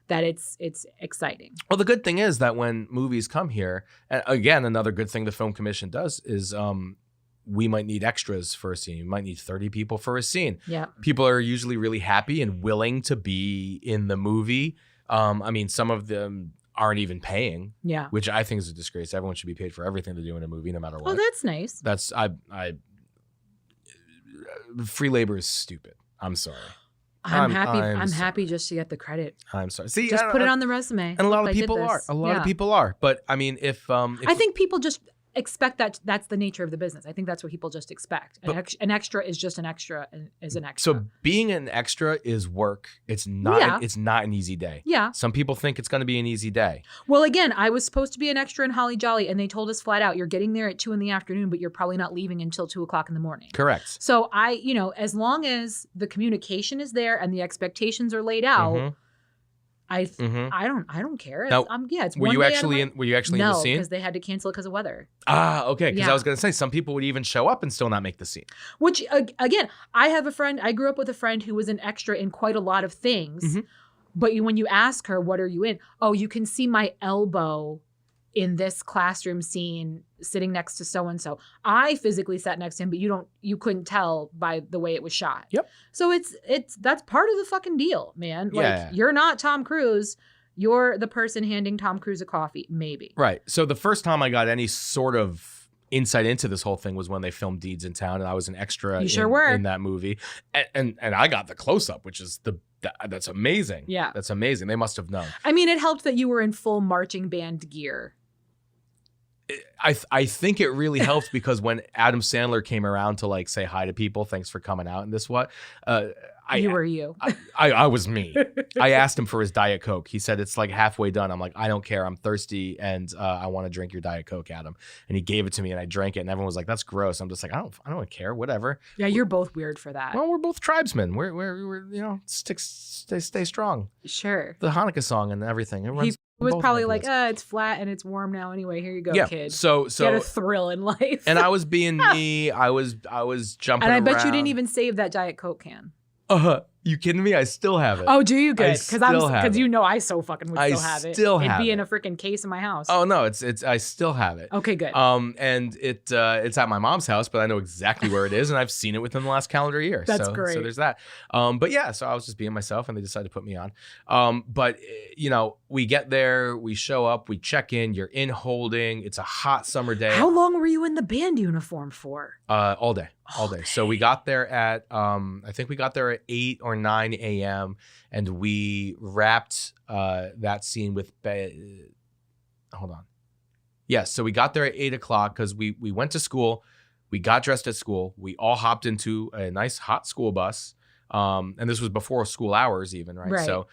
that it's exciting. Well, the good thing is that when movies come here, and again, another good thing the Film Commission does is we might need extras for a scene. We might need 30 people for a scene. Yeah. People are usually really happy and willing to be in the movie. I mean, some of them aren't even paying. Yeah. Which I think is a disgrace. Everyone should be paid for everything they do in a movie, no matter what. Oh, that's nice. Free labor is stupid. I'm sorry. I'm happy just to get the credit. I'm sorry. See, just put it on the resume. And a lot of people are. A lot of people are. But I mean, if I think people just expect that's the nature of the business. I think that's what people just expect. An extra is just an extra is an extra. So being an extra is work. It's not it's not an easy day. Yeah. Some people think it's going to be an easy day. Well, again, I was supposed to be an extra in Holly Jolly and they told us flat out, you're getting there at 2 p.m, but you're probably not leaving until 2:00 a.m. Correct. So as long as the communication is there and the expectations are laid out, I don't care. Now, it's were you actually in the scene? No, because they had to cancel it because of weather. Okay. Because I was going to say some people would even show up and still not make the scene. Which again, I grew up with a friend who was an extra in quite a lot of things. But when you ask her, what are you in? Oh, you can see my elbow in this classroom scene sitting next to so-and-so. I physically sat next to him, but you couldn't tell by the way it was shot. Yep. So that's part of the fucking deal, man. Like you're not Tom Cruise. You're the person handing Tom Cruise a coffee, maybe. Right. So the first time I got any sort of insight into this whole thing was when they filmed Deeds in Town, and I was an extra in that movie. And I got the close-up, which is that's amazing. Yeah. That's amazing. They must have known. I mean, it helped that you were in full marching band gear. I think it really helped because when Adam Sandler came around to like say hi to people, thanks for coming out and this I was me. I asked him for his Diet Coke. He said it's like halfway done. I'm like, I don't care. I'm thirsty and I want to drink your Diet Coke, Adam. And he gave it to me and I drank it and everyone was like, that's gross. I'm just like, I don't care. Whatever. Yeah, you're both weird for that. Well, we're both tribesmen. We're stay strong. Sure. The Hanukkah song and everything. It was probably like, it's flat and it's warm now anyway. Here you go, kid. So get a thrill in life. And I was being me. I was jumping around. And I bet you didn't even save that Diet Coke can. You kidding me? I still have it. Oh, do you? Good. Because I so fucking would still have it. It'd be in a freaking case in my house. Oh no, it's I still have it. Okay, good. And it's at my mom's house, but I know exactly where it is, and I've seen it within the last calendar year. That's great. So there's that. But yeah, so I was just being myself, and they decided to put me on. But we get there, we show up, we check in. You're in holding. It's a hot summer day. How long were you in the band uniform for? All day. So we got there at I think we got there at 8 or 9 a.m. and we wrapped that scene with hold on. Yes, so we got there at 8 o'clock because we went to school, we got dressed at school, we all hopped into a nice hot school bus. And this was before school hours even, right? So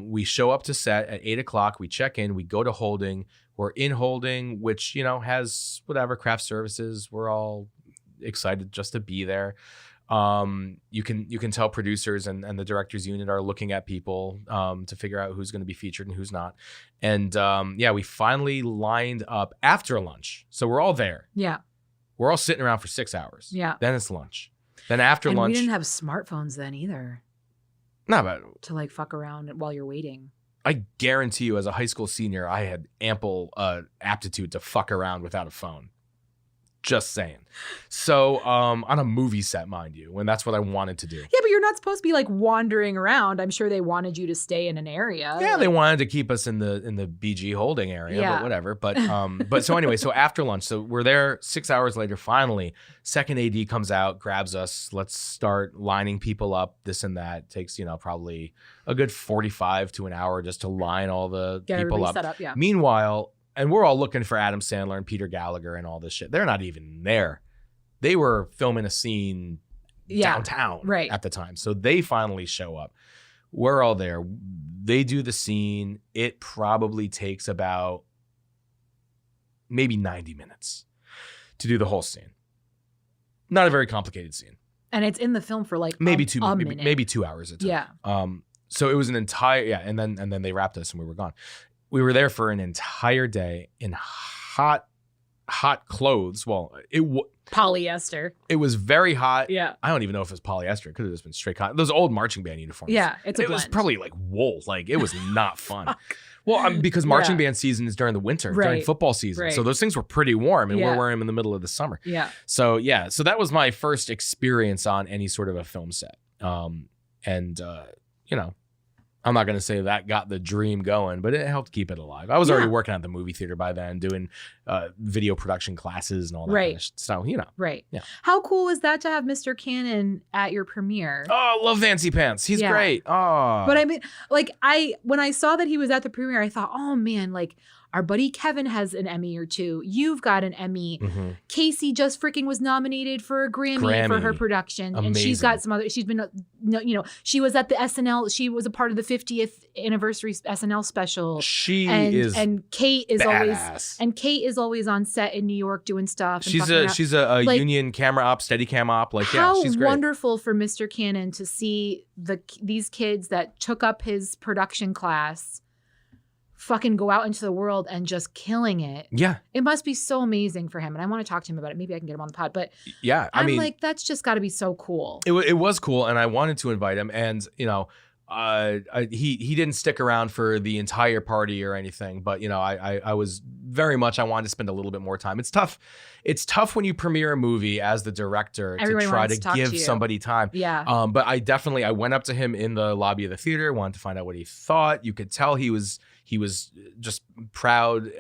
we show up to set at 8 o'clock, we check in, we go to holding, we're in holding, which has whatever craft services, we're all excited just to be there. You can tell producers and the directors unit are looking at people to figure out who's going to be featured and who's not. And we finally lined up after lunch. So we're all there. Yeah. We're all sitting around for 6 hours. Yeah. Then it's lunch. Then after lunch. We didn't have smartphones then either. No, but to like fuck around while you're waiting. I guarantee you, as a high school senior, I had ample aptitude to fuck around without a phone. Just saying. So on a movie set, mind you, when that's what I wanted to do. Yeah, but you're not supposed to be like wandering around. I'm sure they wanted you to stay in an area. Yeah, they wanted to keep us in the BG holding area, but whatever. But so anyway, so after lunch, so we're there 6 hours later. Finally, second AD comes out, grabs us. Let's start lining people up. This and that takes probably a good 45 to an hour just to line all the people up. Set up. Yeah. Meanwhile. And we're all looking for Adam Sandler and Peter Gallagher and all this shit. They're not even there. They were filming a scene downtown at the time. So they finally show up. We're all there. They do the scene. It probably takes about maybe 90 minutes to do the whole scene. Not a very complicated scene. And it's in the film for like maybe maybe 2 hours. It took. Yeah. So it was an entire and then they wrapped us and we were gone. We were there for an entire day in hot clothes. Well, polyester. It was very hot. Yeah. I don't even know if it was polyester. It could have just been straight cotton. Those old marching band uniforms. Yeah, it was probably like wool. Like it was not fun. Well, because marching band season is during the winter, during football season. So those things were pretty warm, and we're wearing them in the middle of the summer. Yeah. So that was my first experience on any sort of a film set. I'm not going to say that got the dream going, but it helped keep it alive. I was already working at the movie theater by then, doing video production classes and all that kind of stuff. Right. Yeah. How cool was that to have Mr. Cannon at your premiere? Oh, I love Fancy Pants. He's great. Oh. But I mean, like when I saw that he was at the premiere, I thought, oh man, like our buddy Kevin has an Emmy or two. You've got an Emmy. Mm-hmm. Casey just freaking was nominated for a Grammy for her production. Amazing. And she's got some other, she's been, she was at the SNL. She was a part of the 50th anniversary SNL special. And Kate is always on set in New York doing stuff. And she's a union camera op, steady cam op. Like, she's great. How wonderful for Mr. Cannon to see these kids that took up his production class fucking go out into the world and just killing it. Yeah. It must be so amazing for him. And I want to talk to him about it. Maybe I can get him on the pod. But yeah, I'm like, that's just got to be so cool. It was cool. And I wanted to invite him. And, he didn't stick around for the entire party or anything. But, I was I wanted to spend a little bit more time. It's tough. It's tough when you premiere a movie as the director to try to give somebody time. Yeah. But I went up to him in the lobby of the theater, wanted to find out what he thought. You could tell he was just proud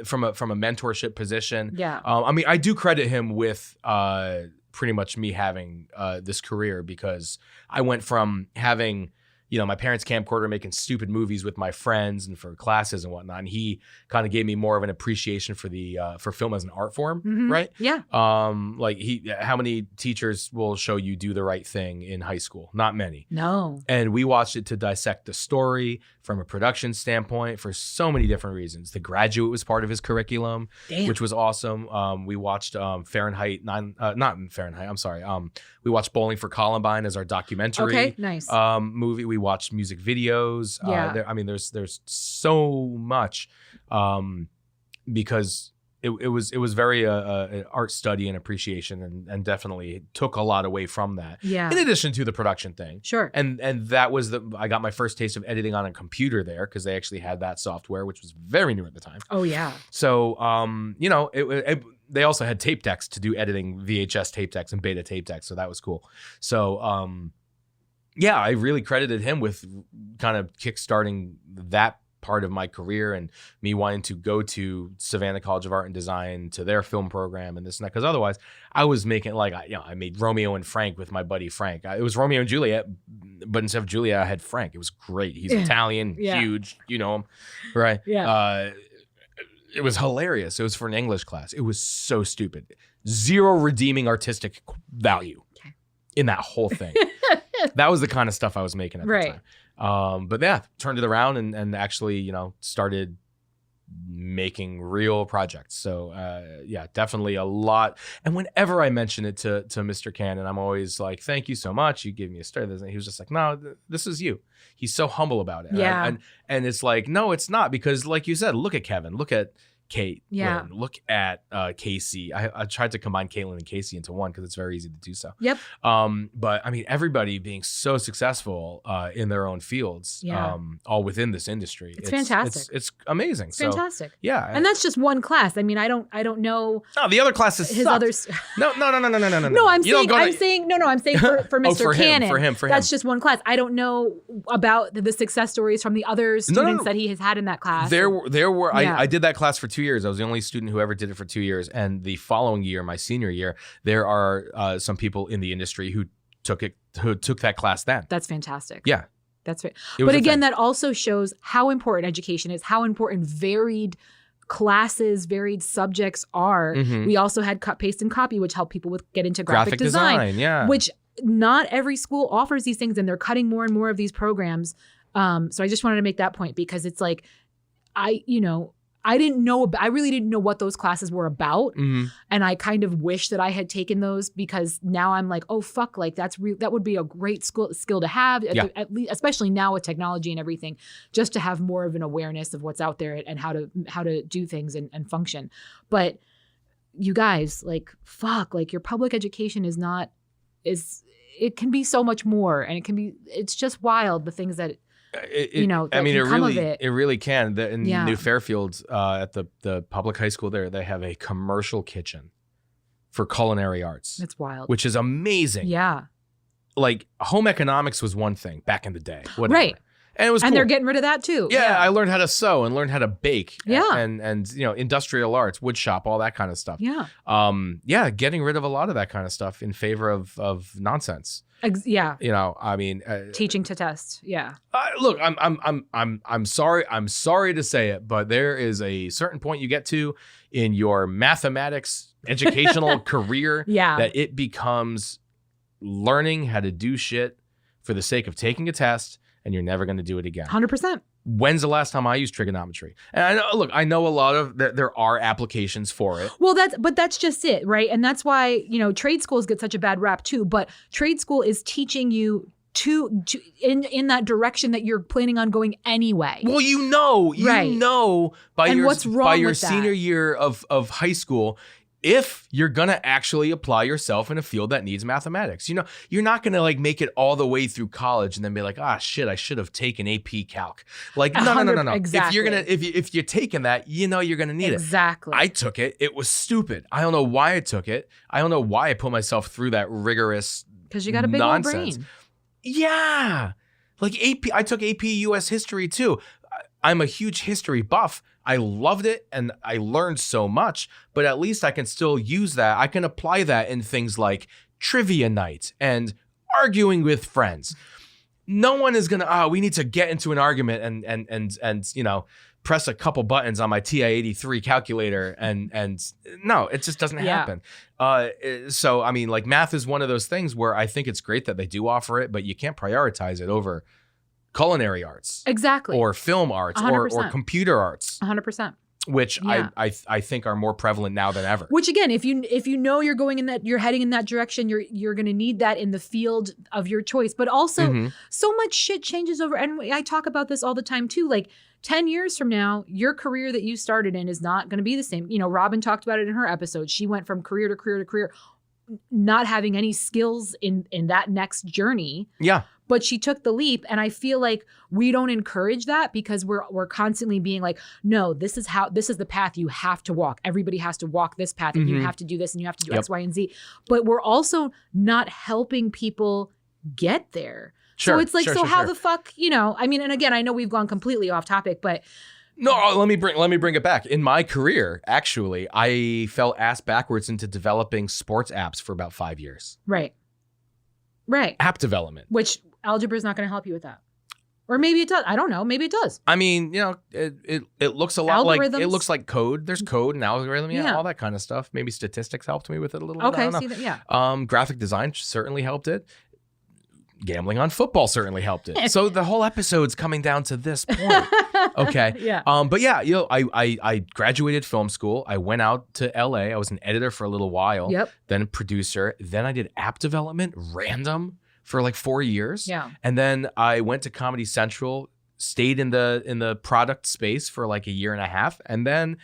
from a mentorship position. Yeah. I do credit him with pretty much me having this career, because I went from having my parents' camcorder, making stupid movies with my friends and for classes and whatnot. And he kind of gave me more of an appreciation for for film as an art form, right? Yeah. How many teachers will show you do the right thing in high school? Not many. No. And we watched it to dissect the story from a production standpoint for so many different reasons. The Graduate was part of his curriculum, which was awesome. We watched Fahrenheit 9, not Fahrenheit. I'm sorry. We watched Bowling for Columbine as our documentary. Okay, nice. Movie. We watched music videos. There's so much because it was very an art study and appreciation, and definitely took a lot away from that. Yeah. In addition to the production thing. Sure. And that was I got my first taste of editing on a computer there, because they actually had that software, which was very new at the time. Oh yeah. So they also had tape decks to do editing, VHS tape decks and beta tape decks, so that was cool. So I really credited him with kind of kickstarting that part of my career, and me wanting to go to Savannah College of Art and Design to their film program and this and that. Because otherwise, I was making I made Romeo and Frank with my buddy Frank. It was Romeo and Juliet, but instead of Juliet, I had Frank. It was great. He's Italian, huge. You know him, right? Yeah. It was hilarious. It was for an English class. It was so stupid. Zero redeeming artistic value in that whole thing. That was the kind of stuff I was making at the time. But yeah, turned it around and actually, started making real projects. So definitely a lot. And whenever I mention it to Mr. Cannon, I'm always like, thank you so much. You gave me a start. And he was just like, no, this is you. He's so humble about it. Yeah. And it's like, no, it's not, because like you said, look at Kevin. Look at Kate. Yeah. Look at Casey. I tried to combine Caitlin and Casey into one because it's very easy to do so. Yep. But I mean, everybody being so successful in their own fields, all within this industry. It's fantastic. It's amazing. It's fantastic. Yeah. And that's just one class. I mean, I don't know. No, the other classes his sucked. others. No. No, I'm saying for Mr. Cannon. For him. That's just one class. I don't know about the success stories from the other students that he has had in that class. There were. I did that class for 2 years. I was the only student who ever did it for 2 years. And the following year, my senior year, there are some people in the industry who took that class then. That's fantastic. Yeah. That's right. But again, that also shows how important education is, how important varied classes, varied subjects are. Mm-hmm. We also had cut, paste, and copy, which help people get into graphic design. Yeah. Which not every school offers these things, and they're cutting more and more of these programs. So I just wanted to make that point because it's like, I really didn't know what those classes were about. Mm-hmm. And I kind of wish that I had taken those because now I'm like, oh, fuck, like that would be a great skill to have, at least, especially now with technology and everything, just to have more of an awareness of what's out there and how to do things and function. But you guys, like, fuck, like your public education it can be so much more, and it's just wild, the things that it really can. In New Fairfield, at the public high school there, they have a commercial kitchen for culinary arts. That's wild. Which is amazing. Yeah. Like home economics was one thing back in the day. Whatever. Right. And it was and cool. They're getting rid of that too. Yeah, I learned how to sew and learned how to bake. Yeah. And industrial arts, wood shop, all that kind of stuff. Yeah. Getting rid of a lot of that kind of stuff in favor of nonsense. Teaching to test. Yeah. Look, I'm sorry. I'm sorry to say it, but there is a certain point you get to in your mathematics educational career that it becomes learning how to do shit for the sake of taking a test, and you're never going to do it again. 100%. When's the last time I used trigonometry? And I know a lot of there are applications for it. Well, that's just it, right? And that's why, trade schools get such a bad rap too. But trade school is teaching you to in that direction that you're planning on going anyway. Well, by your senior year of high school, if you're going to actually apply yourself in a field that needs mathematics. You're not going to like make it all the way through college and then be like, shit, I should have taken AP Calc. Like, no. Exactly. If you're taking that, you're going to need it. Exactly. I took it. It was stupid. I don't know why I took it. I don't know why I put myself through that rigorous because you got a big old brain. Yeah. Like AP, I took AP US history too. I'm a huge history buff. I loved it and I learned so much, but at least I can still use that. I can apply that in things like trivia night and arguing with friends. No one is going we need to get into an argument and press a couple buttons on my TI-83 calculator and no, it just doesn't happen. So, I mean, like math is one of those things where I think it's great that they do offer it, but you can't prioritize it over culinary arts. Exactly. Or film arts or computer arts. 100%. Which I think are more prevalent now than ever. Which again, if you know you're heading in that direction, you're going to need that in the field of your choice. But also so much shit changes over, and I talk about this all the time too. Like 10 years from now, your career that you started in is not going to be the same. Robin talked about it in her episode. She went from career to career to career, not having any skills in that next journey. Yeah. But she took the leap, and I feel like we don't encourage that because we're constantly being like, no, this is the path you have to walk. Everybody has to walk this path, and you have to do this, and you have to do X, Y, and Z. But we're also not helping people get there. Sure, so it's like, how the fuck, I mean, and again, I know we've gone completely off topic, but no, let me bring it back. In my career, actually, I fell ass backwards into developing sports apps for about 5 years. Right. App development. Which algebra is not going to help you with that. Or maybe it does. I don't know. Maybe it does. I mean, it looks a lot like it looks like code. There's code and algorithm, all that kind of stuff. Maybe statistics helped me with it a little bit. Okay, I don't know. see that, yeah. Graphic design certainly helped it. Gambling on football certainly helped it. So the whole episode's coming down to this point. Okay. Yeah. But yeah, I graduated film school. I went out to LA. I was an editor for a little while. Yep. Then a producer. Then I did app development, random, for like 4 years. Yeah. And then I went to Comedy Central, stayed in the product space for like a year and a half, and then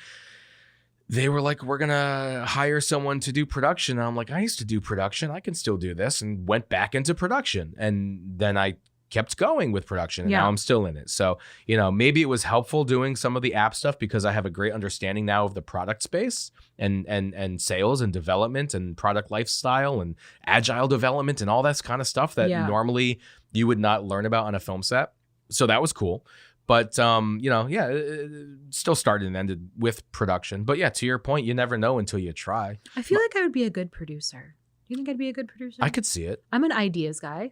they were like, we're going to hire someone to do production. And I'm like, I used to do production. I can still do this, and went back into production. And then I kept going with production, and now I'm still in it. So, maybe it was helpful doing some of the app stuff because I have a great understanding now of the product space and sales and development and product lifestyle and agile development and all that kind of stuff that normally you would not learn about on a film set. So that was cool. But, it still started and ended with production. But yeah, to your point, you never know until you try. I feel like I would be a good producer. Do you think I'd be a good producer? I could see it. I'm an ideas guy.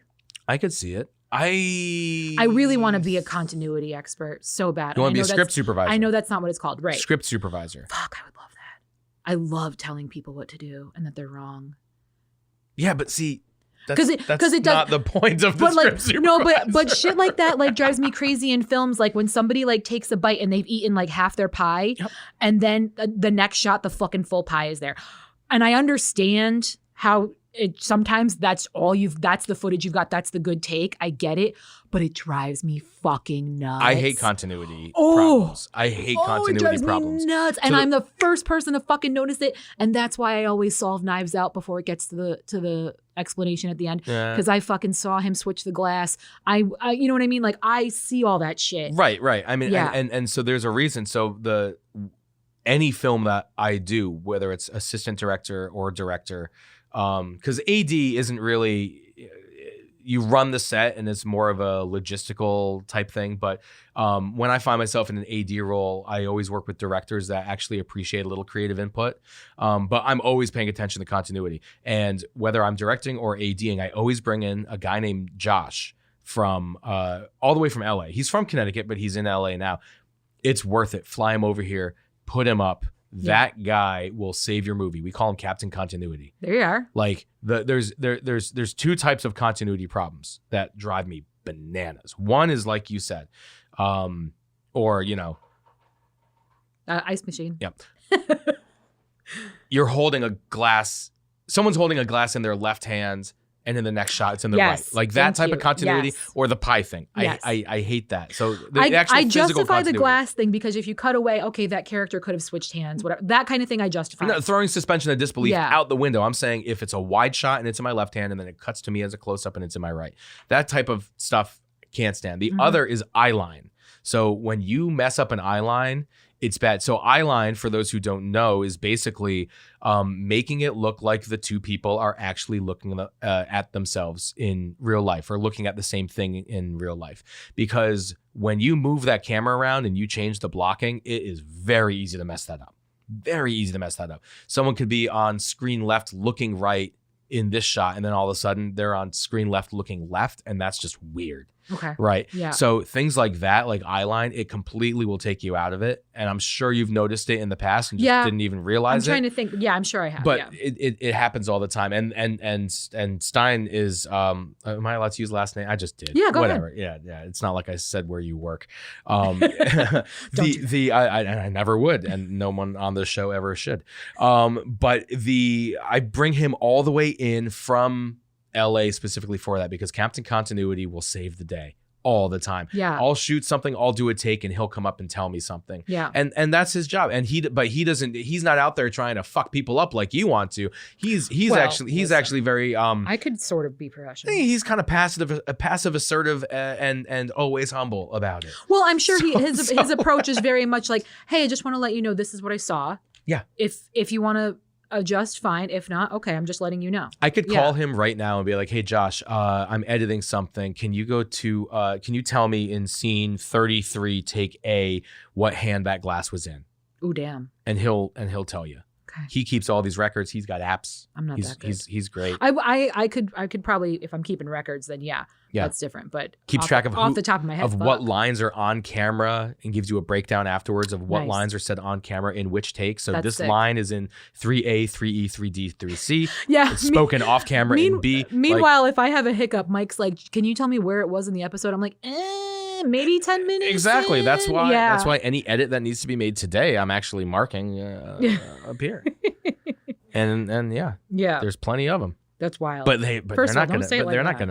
I could see it. I really want to be a continuity expert so bad. You want to be a script supervisor? I know that's not what it's called, right? Script supervisor. Fuck, I would love that. I love telling people what to do and that they're wrong. Yeah, but see, that's not the point of the script supervisor. No, but shit like that drives me crazy in films. Like when somebody takes a bite and they've eaten half their pie, and then the next shot the fucking full pie is there, and I understand how. Sometimes that's the footage you've got. That's the good take. I get it, but it drives me fucking nuts. I hate continuity problems. I hate continuity problems. Me nuts. And I'm the first person to fucking notice it. And that's why I always solve Knives Out before it gets to the explanation at the end. Because I fucking saw him switch the glass. I you know what I mean? I see all that shit. Right. I mean, and so there's a reason. So any film that I do, whether it's assistant director or director, because AD isn't really, you run the set and it's more of a logistical type thing. But when I find myself in an AD role, I always work with directors that actually appreciate a little creative input. But I'm always paying attention to continuity. And whether I'm directing or ADing, I always bring in a guy named Josh from all the way from LA. He's from Connecticut, but he's in LA now. It's worth it. Fly him over here, put him up. That guy will save your movie. We call him Captain Continuity. There you are. There's two types of continuity problems that drive me bananas. One is like you said, ice machine. Yep. You're holding a glass. Someone's holding a glass in their left hand, and in the next shot, it's in the right. That type of continuity, or the pie thing. Yes. I hate that. So I justify the glass thing because if you cut away, okay, that character could have switched hands, whatever. That kind of thing I justify. No, throwing suspension of disbelief out the window. I'm saying if it's a wide shot and it's in my left hand and then it cuts to me as a close-up and it's in my right. That type of stuff can't stand. The other is eye line. So when you mess up an eye line, it's bad. So eye line, for those who don't know, is basically making it look like the two people are actually looking at themselves in real life or looking at the same thing in real life. Because when you move that camera around and you change the blocking, it is very easy to mess that up. Very easy to mess that up. Someone could be on screen left looking right in this shot, and then all of a sudden they're on screen left looking left, and that's just weird. Okay. Right. Yeah. So things like that, like eye line, it completely will take you out of it. And I'm sure you've noticed it in the past and just didn't even realize it. I'm trying to think. Yeah, I'm sure I have. But it happens all the time. And Stein is am I allowed to use last name? I just did. Yeah, go Whatever. ahead. Yeah. It's not like I said where you work. I never would, and no one on the show ever should. But I bring him all the way in from LA specifically for that, because Captain Continuity will save the day all the time. Yeah. I'll shoot something, I'll do a take, and he'll come up and tell me something. Yeah. And that's his job. And he's not out there trying to fuck people up like you want to. He's actually very I could sort of be professional. He's kind of passive assertive and always humble about it. Well, I'm sure his approach is very much like, hey, I just want to let you know this is what I saw. Yeah. If you want to adjust, fine. If not, okay, I'm just letting you know. I could call him right now and be like, hey, Josh, I'm editing something. Can you tell me in scene 33, take A, what hand that glass was in? Ooh, damn. And he'll tell you. Okay. He keeps all these records. He's got apps. I'm not that good. He's great. I could probably, if I'm keeping records, then that's different. But keeps track of off the top of my head what lines are on camera and gives you a breakdown afterwards of what lines are said on camera in which take. So this line is in 3A, 3E, 3D, 3C. Yeah, it's spoken off camera in B. Meanwhile, if I have a hiccup, Mike's like, "Can you tell me where it was in the episode?" I'm like, maybe 10 minutes. Exactly. That's why. Yeah. That's why any edit that needs to be made today, I'm actually marking up here. And there's plenty of them. That's wild. But they're not going to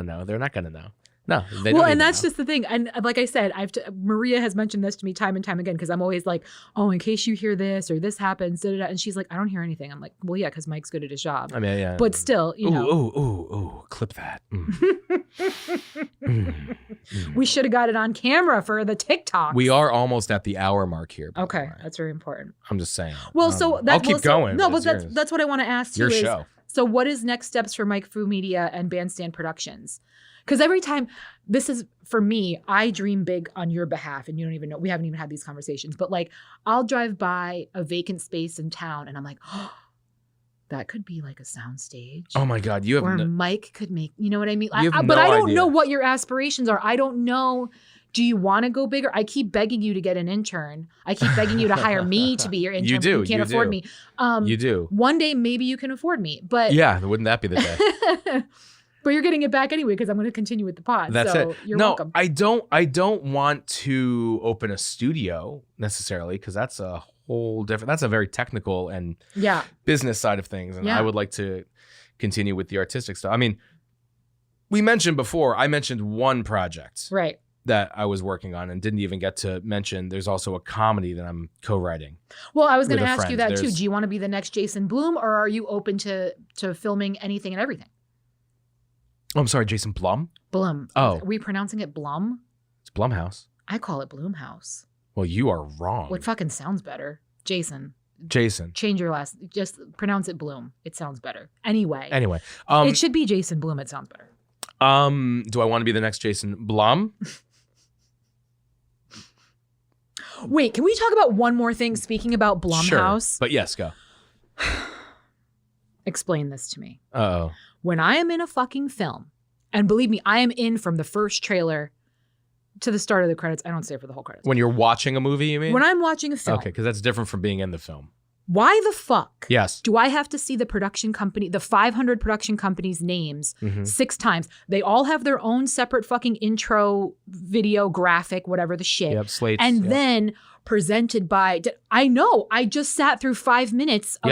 know. They're not going to know. No, they well, don't and that's know. just the thing. And like I said, Maria has mentioned this to me time and time again because I'm always like, oh, in case you hear this or this happens, da, da, da. And she's like, I don't hear anything. I'm like, well, yeah, because Mike's good at his job. I mean, yeah. But still, you know. Ooh, clip that. We should have got it on camera for the TikTok. We are almost at the hour mark here. Okay, that's very important. I'm just saying. Well, so I'll keep going. No, but that's what I want to ask you. Your show. So what is next steps for Myke Fu Media and Bandstand Productions? Because every time, this is, for me, I dream big on your behalf, and you don't even know, we haven't even had these conversations, but like, I'll drive by a vacant space in town, and I'm like, oh, that could be like a soundstage. Oh my God, you have or Myke could make, you know what I mean? But I don't know what your aspirations are. I don't know. Do you want to go bigger? I keep begging you to get an intern. I keep begging you to hire me to be your intern. You do. You can't afford me. You do. One day, maybe you can afford me, but yeah, wouldn't that be the day? But you're getting it back anyway because I'm going to continue with the pod. That's so it. You're welcome. I don't want to open a studio necessarily because that's a whole different. That's a very technical and business side of things, and I would like to continue with the artistic stuff. I mean, I mentioned one project, right, that I was working on and didn't even get to mention. There's also a comedy that I'm co-writing. Well, I was going to ask you that too. Do you want to be the next Jason Blum, or are you open to filming anything and everything? Oh, I'm sorry, Jason Blum? Blum. Oh. Are we pronouncing it Blum? It's Blumhouse. I call it Bloomhouse. Well, you are wrong. What fucking sounds better? Jason. Change your last. Just pronounce it Bloom. It sounds better. Anyway. It should be Jason Blum. It sounds better. Do I want to be the next Jason Blum? Wait, can we talk about one more thing? Speaking about Blumhouse. Sure, but yes, go. Explain this to me. Uh-oh. When I am in a fucking film, and believe me, I am in from the first trailer to the start of the credits. I don't stay for the whole credits. When you're watching a movie, you mean? When I'm watching a film. Okay, because that's different from being in the film. Why the fuck do I have to see the production company, the 500 production companies' names 6 times? They all have their own separate fucking intro, video, graphic, whatever the shit. Yep, slates. And then presented by, I know, I just sat through 5 minutes of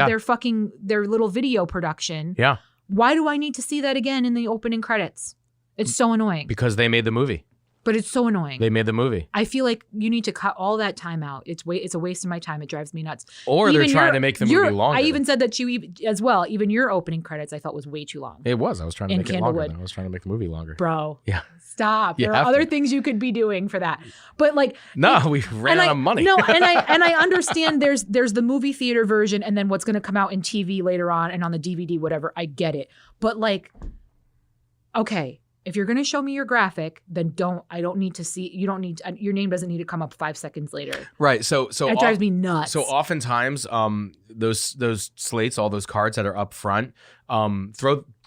their little video production. Yeah. Why do I need to see that again in the opening credits? It's so annoying. Because they made the movie. But it's so annoying. They made the movie. I feel like you need to cut all that time out. It's a waste of my time. It drives me nuts. Or they're trying to make the movie longer. I even said that to you as well. Even your opening credits I thought was way too long. It was. I was trying to make it longer. I was trying to make the movie longer. Bro. Yeah. Stop. There are other things you could be doing for that. But like we ran out of money. No, and I understand there's the movie theater version and then what's going to come out in TV later on and on the DVD, whatever. I get it. But like, okay. If you're going to show me your graphic, then I don't need to see, your name doesn't need to come up 5 seconds later. Right. So it drives me nuts. So oftentimes, those slates, all those cards that are up front,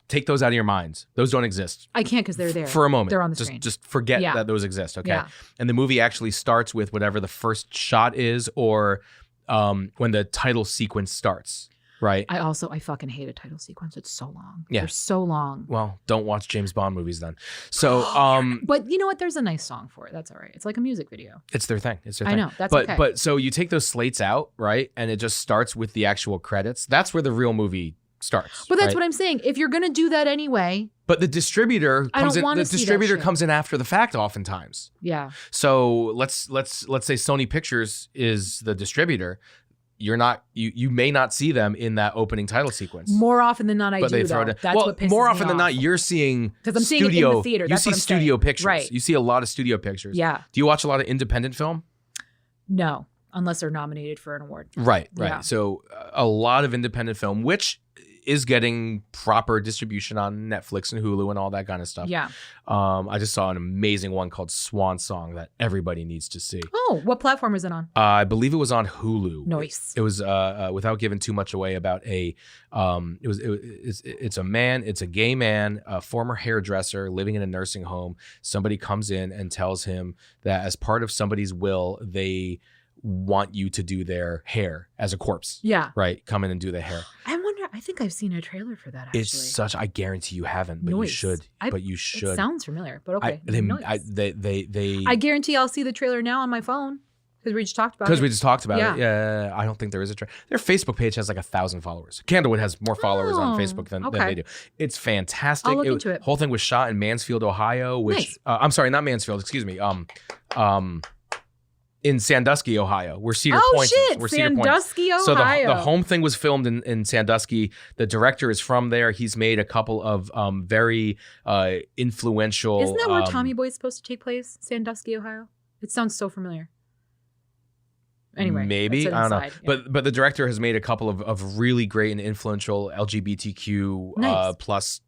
take those out of your minds. Those don't exist. I can't because they're there. For a moment. They're on the screen. Just forget that those exist. Okay. Yeah. And the movie actually starts with whatever the first shot is or when the title sequence starts. Right. I fucking hate a title sequence. It's so long. Yeah. They're so long. Well, don't watch James Bond movies then. So, but you know what? There's a nice song for it. That's all right. It's like a music video. It's their thing. I know. That's okay. But so you take those slates out, right? And it just starts with the actual credits. That's where the real movie starts. But that's what I'm saying. If you're going to do that anyway. But the distributor comes in. The distributor comes in after the fact oftentimes. Yeah. So let's say Sony Pictures is the distributor. You may not see them in that opening title sequence. More often than not, I do. That's what pisses me off. More often than not, you're seeing because I'm seeing it in the theater. You see studio pictures. Right. You see a lot of studio pictures. Yeah. Do you watch a lot of independent film? No, unless they're nominated for an award. Right. Yeah. So a lot of independent film, which is getting proper distribution on Netflix and Hulu and all that kind of stuff. Yeah. I just saw an amazing one called Swan Song that everybody needs to see. Oh, what platform is it on? I believe it was on Hulu. Nice. It was without giving too much away about it's a man, it's a gay man, a former hairdresser living in a nursing home. Somebody comes in and tells him that as part of somebody's will, they want you to do their hair as a corpse. Yeah. Right. Come in and do the hair. I think I've seen a trailer for that, actually. I guarantee you haven't, but you should. It sounds familiar, but okay. I guarantee I'll see the trailer now on my phone. Because we just talked about it. Yeah. I don't think there is a trailer. Their Facebook page has like 1,000 followers. Candlewood has more followers on Facebook than they do. It's fantastic. I'll look into it. Whole thing was shot in Mansfield, Ohio, which nice. I'm sorry, not Mansfield. Excuse me. In Sandusky, Ohio, where Cedar Point is. Where Sandusky, Ohio. So the home thing was filmed in Sandusky. The director is from there. He's made a couple of very influential. Isn't that where Tommy Boy's supposed to take place? Sandusky, Ohio. It sounds so familiar. Anyway, maybe I don't know, yeah. but the director has made a couple of really great and influential LGBTQ plus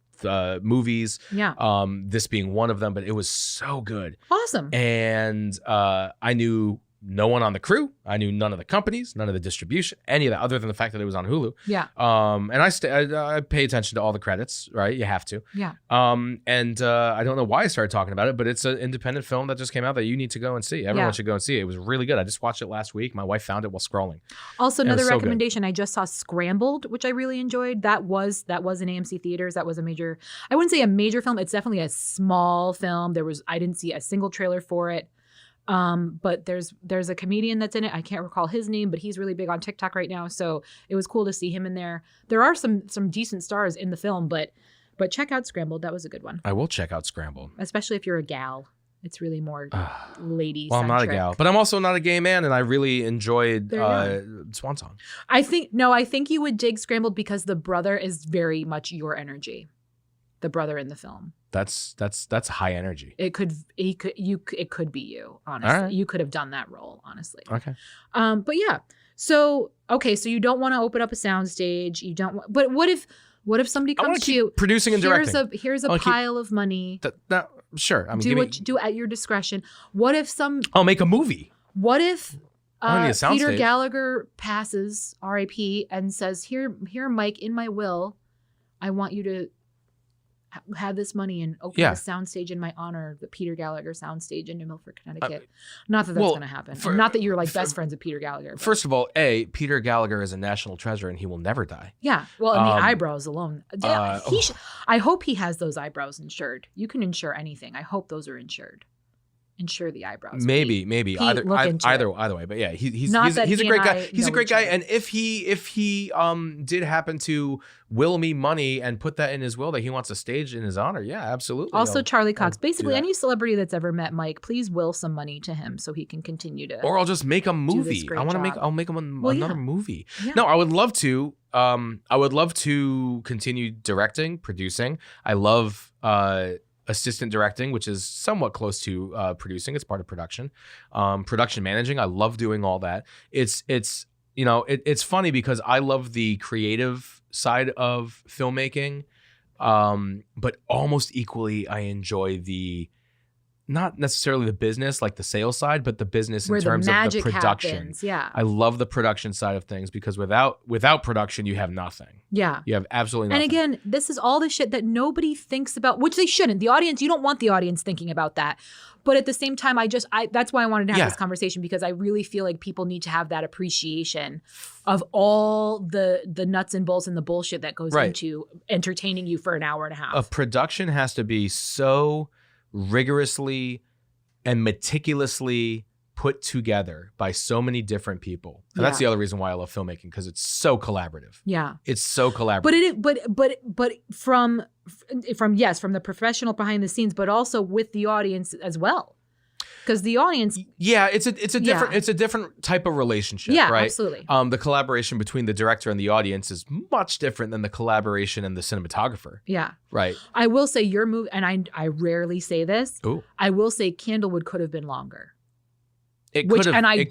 movies. Yeah. This being one of them, but it was so good. Awesome. And I knew no one on the crew. I knew none of the companies, none of the distribution, any of that, other than the fact that it was on Hulu. Yeah. And I pay attention to all the credits, right? You have to. Yeah. And I don't know why I started talking about it, but it's an independent film that just came out that you need to go and see. Everyone should go and see it. It was really good. I just watched it last week. My wife found it while scrolling. Also, another recommendation. I just saw Scrambled, which I really enjoyed. That was in AMC theaters. That was I wouldn't say a major film. It's definitely a small film. I didn't see a single trailer for it. But there's a comedian that's in it. I can't recall his name, but he's really big on TikTok right now. So it was cool to see him in there. There are some decent stars in the film, but check out Scrambled. That was a good one. I will check out Scrambled. Especially if you're a gal. It's really more lady-centric. Well, I'm not a gal, but I'm also not a gay man, and I really enjoyed Swan Song. I think you would dig Scrambled because the brother is very much your energy. The brother in the film. That's high energy. It could be you, honestly. Right. You could have done that role, honestly. Okay. But yeah. So you don't want to open up a soundstage. You don't want, but what if somebody comes to you producing and directing? Here's a pile of money. Sure. I mean, do at your discretion. What if I'll make a movie. What if Peter stage. Gallagher passes R.I.P. and says, here, Myke, in my will, I want you to have this money and open a soundstage in my honor, the Peter Gallagher soundstage in New Milford, Connecticut. Not that that's going to happen. Not that you're like best friends with Peter Gallagher. But. First of all, Peter Gallagher is a national treasure and he will never die. Yeah. Well, and the eyebrows alone. I hope he has those eyebrows insured. You can insure anything. I hope those are insured. Insure the eyebrows. Maybe either way. But yeah, he's a great guy. He's a great guy. And if he did happen to will me money and put that in his will that he wants a stage in his honor, yeah, absolutely. Also, Charlie Cox. Basically, any celebrity that's ever met Myke, please will some money to him so he can continue to. Or I'll just make a movie. I'll make him another movie. Yeah. No, I would love to. I would love to continue directing, producing. I love assistant directing, which is somewhat close to producing. It's part of production. Production managing. I love doing all that. It's funny because I love the creative side of filmmaking, but almost equally I enjoy not necessarily the business, like the sales side, but the business in terms of the production. Happens. Yeah. I love the production side of things because without production, you have nothing. Yeah. You have absolutely nothing. And again, this is all the shit that nobody thinks about, which they shouldn't. The audience, you don't want the audience thinking about that. But at the same time, that's why I wanted to have this conversation, because I really feel like people need to have that appreciation of all the nuts and bolts and the bullshit that goes into entertaining you for an hour and a half. A production has to be so rigorously and meticulously put together by so many different people. And that's the other reason why I love filmmaking, because it's so collaborative. Yeah. It's so collaborative. But from the professional behind the scenes, but also with the audience as well. Because the audience, it's a different type of relationship, right? Absolutely. The collaboration between the director and the audience is much different than the collaboration and the cinematographer. Yeah, right. I will say your movie, and I rarely say this. Ooh. I will say Candlewood could have been longer. It could have. And I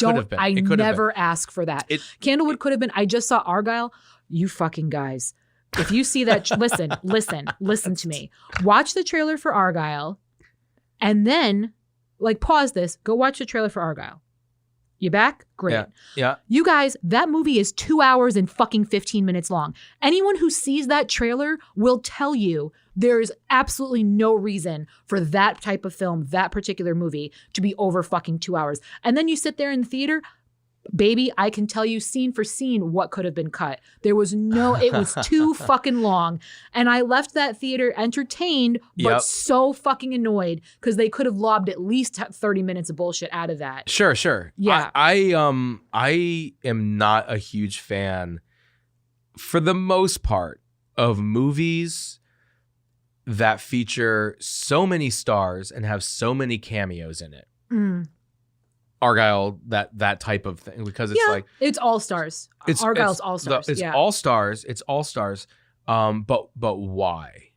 never ask for that. Candlewood could have been. I just saw Argyle. You fucking guys, if you see that, listen to me. Watch the trailer for Argyle, and then. Pause this. Go watch the trailer for Argyle. You back? Great. Yeah. You guys, that movie is 2 hours and fucking 15 minutes long. Anyone who sees that trailer will tell you there is absolutely no reason for that type of film, that particular movie, to be over fucking 2 hours. And then you sit there in the theater. Baby, I can tell you scene for scene what could have been cut. It was too fucking long. And I left that theater entertained, but so fucking annoyed because they could have lobbed at least 30 minutes of bullshit out of that. Sure. Yeah. I am not a huge fan, for the most part, of movies that feature so many stars and have so many cameos in it. Argyle, that type of thing, because it's like it's all stars. Argyle's all stars. It's all stars. It's all stars. But why?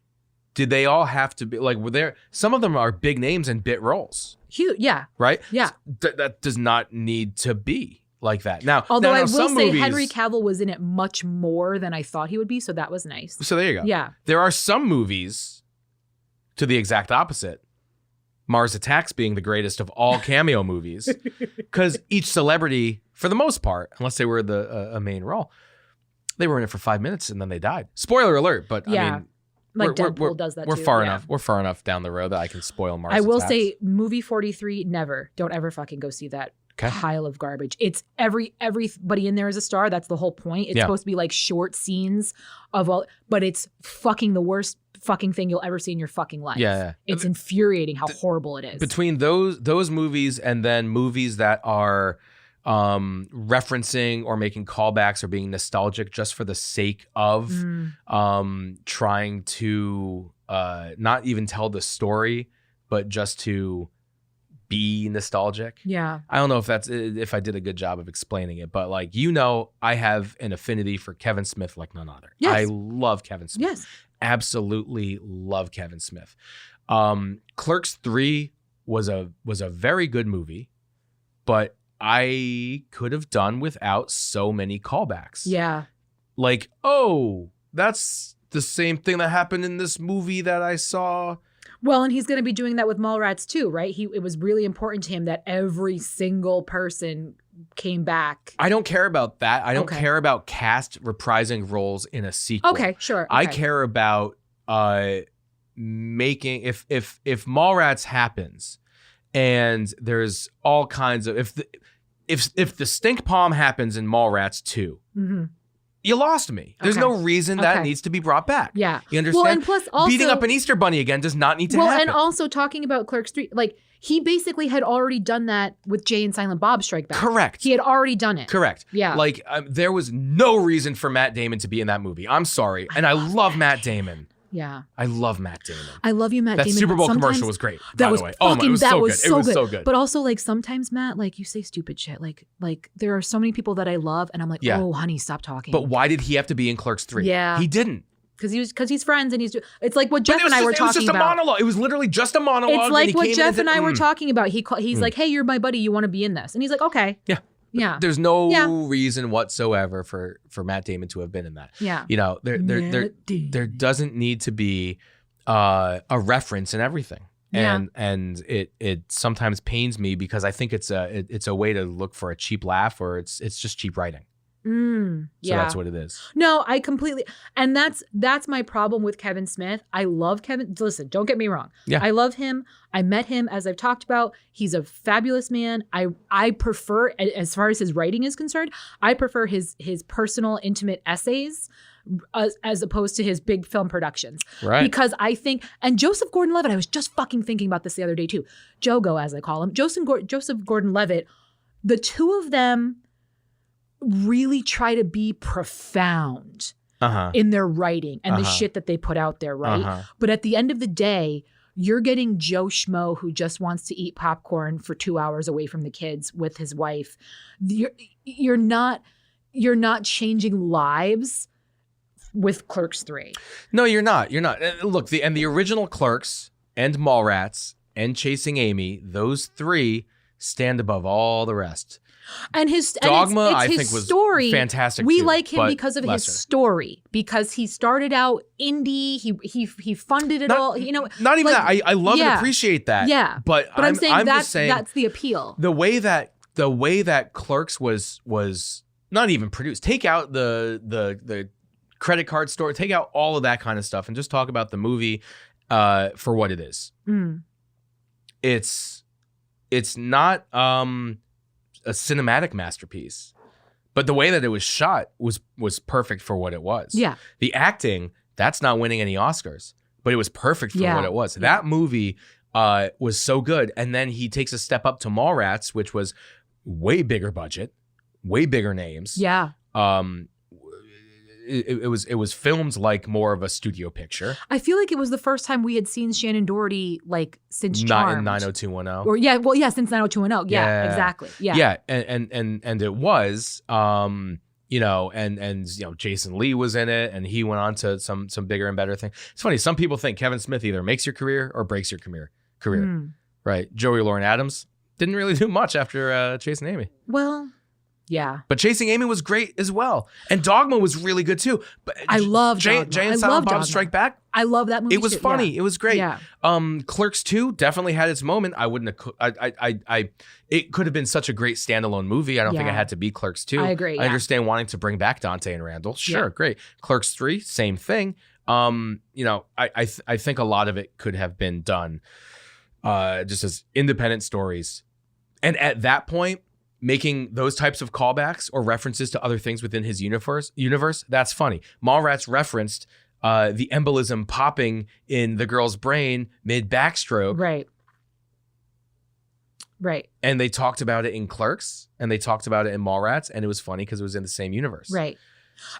Did they all have to be like? Were there some of them are big names and bit roles? Huge, yeah. Right. Yeah. That does not need to be like that. Now, although I will some say movies, Henry Cavill was in it much more than I thought he would be, so that was nice. So there you go. Yeah. There are some movies to the exact opposite. Mars Attacks being the greatest of all cameo movies, because each celebrity, for the most part, unless they were a main role, they were in it for 5 minutes and then they died. Spoiler alert, but I mean, like Deadpool does that we're too. far enough. We're far enough down the road that I can spoil Mars I will Attacks. say, movie 43, never. Don't ever fucking go see that pile of garbage. It's everybody in there is a star. That's the whole point. It's supposed to be like short scenes of all, but it's fucking the worst fucking thing you'll ever see in your fucking life. Yeah. It's infuriating how horrible it is. Between those movies and then movies that are referencing or making callbacks or being nostalgic just for the sake of trying to not even tell the story, but just to be nostalgic. Yeah. I don't know if I did a good job of explaining it, but like, I have an affinity for Kevin Smith like none other. Yes. I love Kevin Smith. Yes. Absolutely love Kevin Smith. Clerks 3 was a very good movie, but I could have done without so many callbacks. Yeah. Like, oh, that's the same thing that happened in this movie that I saw. Well, and he's going to be doing that with Mallrats too, right? It was really important to him that every single person came back. I don't care about that. I don't care about cast reprising roles in a sequel. Okay, sure. I care about making if Mallrats happens and there's all kinds of if the stink palm happens in Mallrats 2. You lost me. There's no reason that needs to be brought back. Yeah. You understand? Well, and plus also, beating up an Easter bunny again does not need to happen. Well, and also talking about Clerks 3, like, he basically had already done that with Jay and Silent Bob Strike Back. Correct. He had already done it. Correct. Yeah. Like, there was no reason for Matt Damon to be in that movie. I'm sorry. And I love Matt Damon. Yeah. I love Matt Damon. I love you, Matt Damon. That Super Bowl commercial was great, by the way. Fucking, it was so good. It was so good. But also, like, sometimes, Matt, like, you say stupid shit. Like there are so many people that I love, and I'm like, oh, honey, stop talking. But why did he have to be in Clerks 3? Yeah. He didn't. Because he's friends, and it's like what Jeff and I were talking about. It was just a monologue. It was literally just a monologue. It's like what Jeff and I were talking about. He's like, hey, you're my buddy. You want to be in this? And he's like, okay. Yeah. Yeah. There's no reason whatsoever for Matt Damon to have been in that. Yeah. You know, there doesn't need to be a reference in everything. And it sometimes pains me because I think it's a way to look for a cheap laugh, or it's just cheap writing. So that's what it is. No, I completely, and that's my problem with Kevin Smith. I love Kevin. Listen, don't get me wrong. Yeah. I love him. I met him, as I've talked about. He's a fabulous man. I prefer, as far as his writing is concerned, I prefer his personal, intimate essays as opposed to his big film productions. Right. Because I think, and Joseph Gordon-Levitt, I was just fucking thinking about this the other day too. Jogo, as I call him, Joseph Gordon-Levitt, the two of them really try to be profound in their writing and the shit that they put out there, right? But at the end of the day, you're getting Joe Schmo who just wants to eat popcorn for 2 hours away from the kids with his wife. You're not changing lives with Clerks 3. No, you're not. You're not. Look, the original Clerks and Mallrats and Chasing Amy, those three stand above all the rest. And his Dogma, it's I his think, was story. fantastic. We too, like him because of lesser. his story, because he started out indie. He funded it all. You know, not even like, that. I love and appreciate that. Yeah, but I'm saying just saying that's the appeal. The way that Clerks was not even produced. Take out the credit card store. Take out all of that kind of stuff, and just talk about the movie for what it is. It's not a cinematic masterpiece. But the way that it was shot was perfect for what it was. Yeah. The acting, that's not winning any Oscars, but it was perfect for what it was. Yeah. That movie was so good. And then he takes a step up to Mallrats, which was way bigger budget, way bigger names. Yeah. It was filmed like more of a studio picture. I feel like it was the first time we had seen Shannon Doherty like since Charmed. Not in 90210. Or since 90210. Yeah, exactly. Yeah. Yeah, and it was and Jason Lee was in it, and he went on to some bigger and better things. It's funny, some people think Kevin Smith either makes your career or breaks your career. Right? Joey Lauren Adams didn't really do much after Chasing Amy. Well, yeah. But Chasing Amy was great as well. And Dogma was really good too. But I love Jay and Silent Bob Strike Back. I love that movie. It was funny. Yeah. It was great. Yeah. Clerks 2 definitely had its moment. I wouldn't have it could have been such a great standalone movie. I don't think it had to be Clerks 2. I agree. I understand wanting to bring back Dante and Randall. Sure, great. Clerks 3, same thing. I think a lot of it could have been done just as independent stories. And at that point, making those types of callbacks or references to other things within his universe, that's funny. Mallrats referenced the embolism popping in the girl's brain mid-backstroke. Right. And they talked about it in Clerks, and they talked about it in Mallrats, and it was funny because it was in the same universe. Right.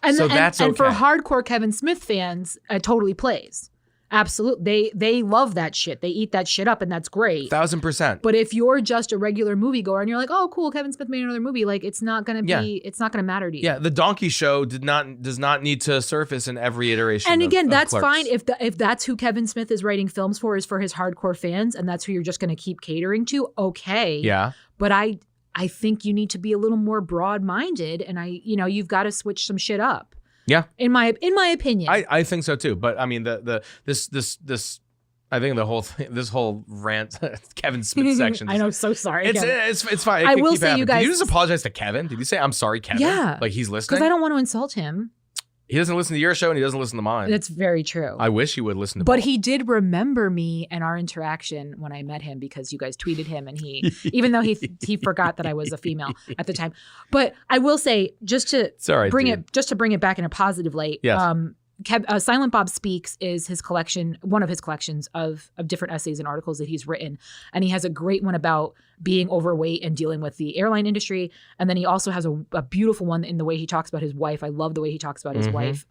And so that's okay. And for hardcore Kevin Smith fans, it totally plays. Absolutely. They love that shit. They eat that shit up, and that's great. 1000%. But if you're just a regular moviegoer and you're like, oh, cool, Kevin Smith made another movie, like it's not gonna matter to you. Yeah, the Donkey Show does not need to surface in every iteration. And again, that's Clerks. fine if that's who Kevin Smith is writing films for, is for his hardcore fans, and that's who you're just gonna keep catering to. Okay. Yeah. But I think you need to be a little more broad-minded, and you've got to switch some shit up. Yeah, in my opinion, I think so too. But I mean, this I think the whole thing, this whole rant, Kevin Smith section. I know, so sorry. It's fine. I will say, you guys. Did you just apologize to Kevin? Did you say I'm sorry, Kevin? Yeah, like he's listening. Because I don't want to insult him. He doesn't listen to your show, and he doesn't listen to mine. That's very true. I wish he would listen to. But he did remember me and our interaction when I met him, because you guys tweeted him, and he, even though he forgot that I was a female at the time. But I will say, just to bring it back in a positive light. Yes. Silent Bob Speaks is his collection, one of his collections of different essays and articles that he's written. And he has a great one about being overweight and dealing with the airline industry. And then he also has a beautiful one in the way he talks about his wife. I love the way he talks about his wife.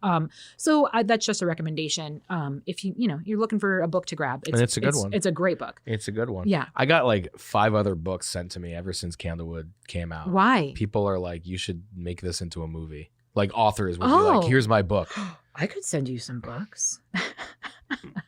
So that's just a recommendation. If you're looking for a book to grab, it's a good one. It's a great book. It's a good one. Yeah. I got like 5 other books sent to me ever since Candlewood came out. Why? People are like, you should make this into a movie. Like authors would be like, here's my book. I could send you some books.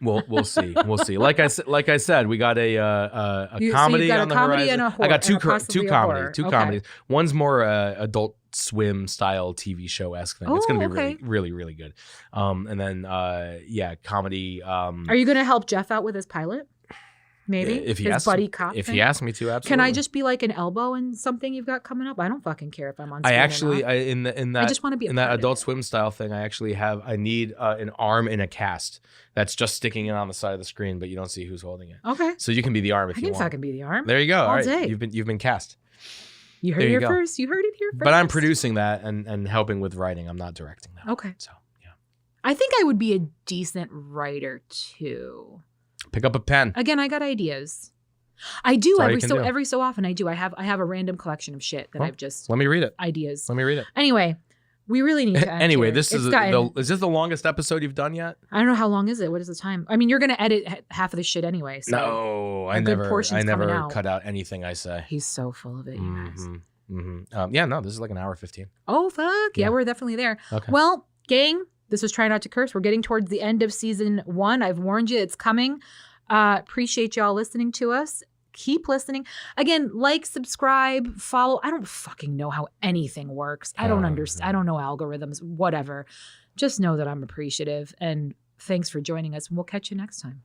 We'll see. We'll see. Like I said, we got a comedy on the horizon. I got two comedies. One's more Adult Swim style TV show esque thing. It's going to be really, really, really good. And then comedy. Are you going to help Jeff out with his pilot? Maybe if he his buddy cop. If he asked me to, absolutely. Can I just be like an elbow in something you've got coming up? I don't fucking care if I'm on. I actually, in that I just want to be in that Adult Swim style thing. I need an arm in a cast that's just sticking in on the side of the screen, but you don't see who's holding it. Okay. So you can be the arm if you want. I can fucking be the arm. There you go. All right. Day. You've been cast. You heard it here first. You heard it here first. But I'm producing that and helping with writing. I'm not directing that. Okay. So yeah. I think I would be a decent writer too. Pick up a pen. Again, I got ideas. I do every so often. I do. I have a random collection of shit that I've just. Let me read it. Ideas. Let me read it. Anyway, we really need to end Anyway, here. is this the longest episode you've done yet? I don't know how long is it. What is the time? I mean, you're gonna edit half of this shit anyway. So no, I never cut out anything I say. He's so full of it. You guys. No, this is like an hour 15. Oh fuck yeah, we're definitely there. Okay. Well, gang, this was Try Not to Curse. We're getting towards the end of season 1. I've warned you, it's coming. Appreciate y'all listening to us. Keep listening. Again, like, subscribe, follow. I don't fucking know how anything works. I don't understand. I don't know algorithms, whatever. Just know that I'm appreciative, and thanks for joining us. We'll catch you next time.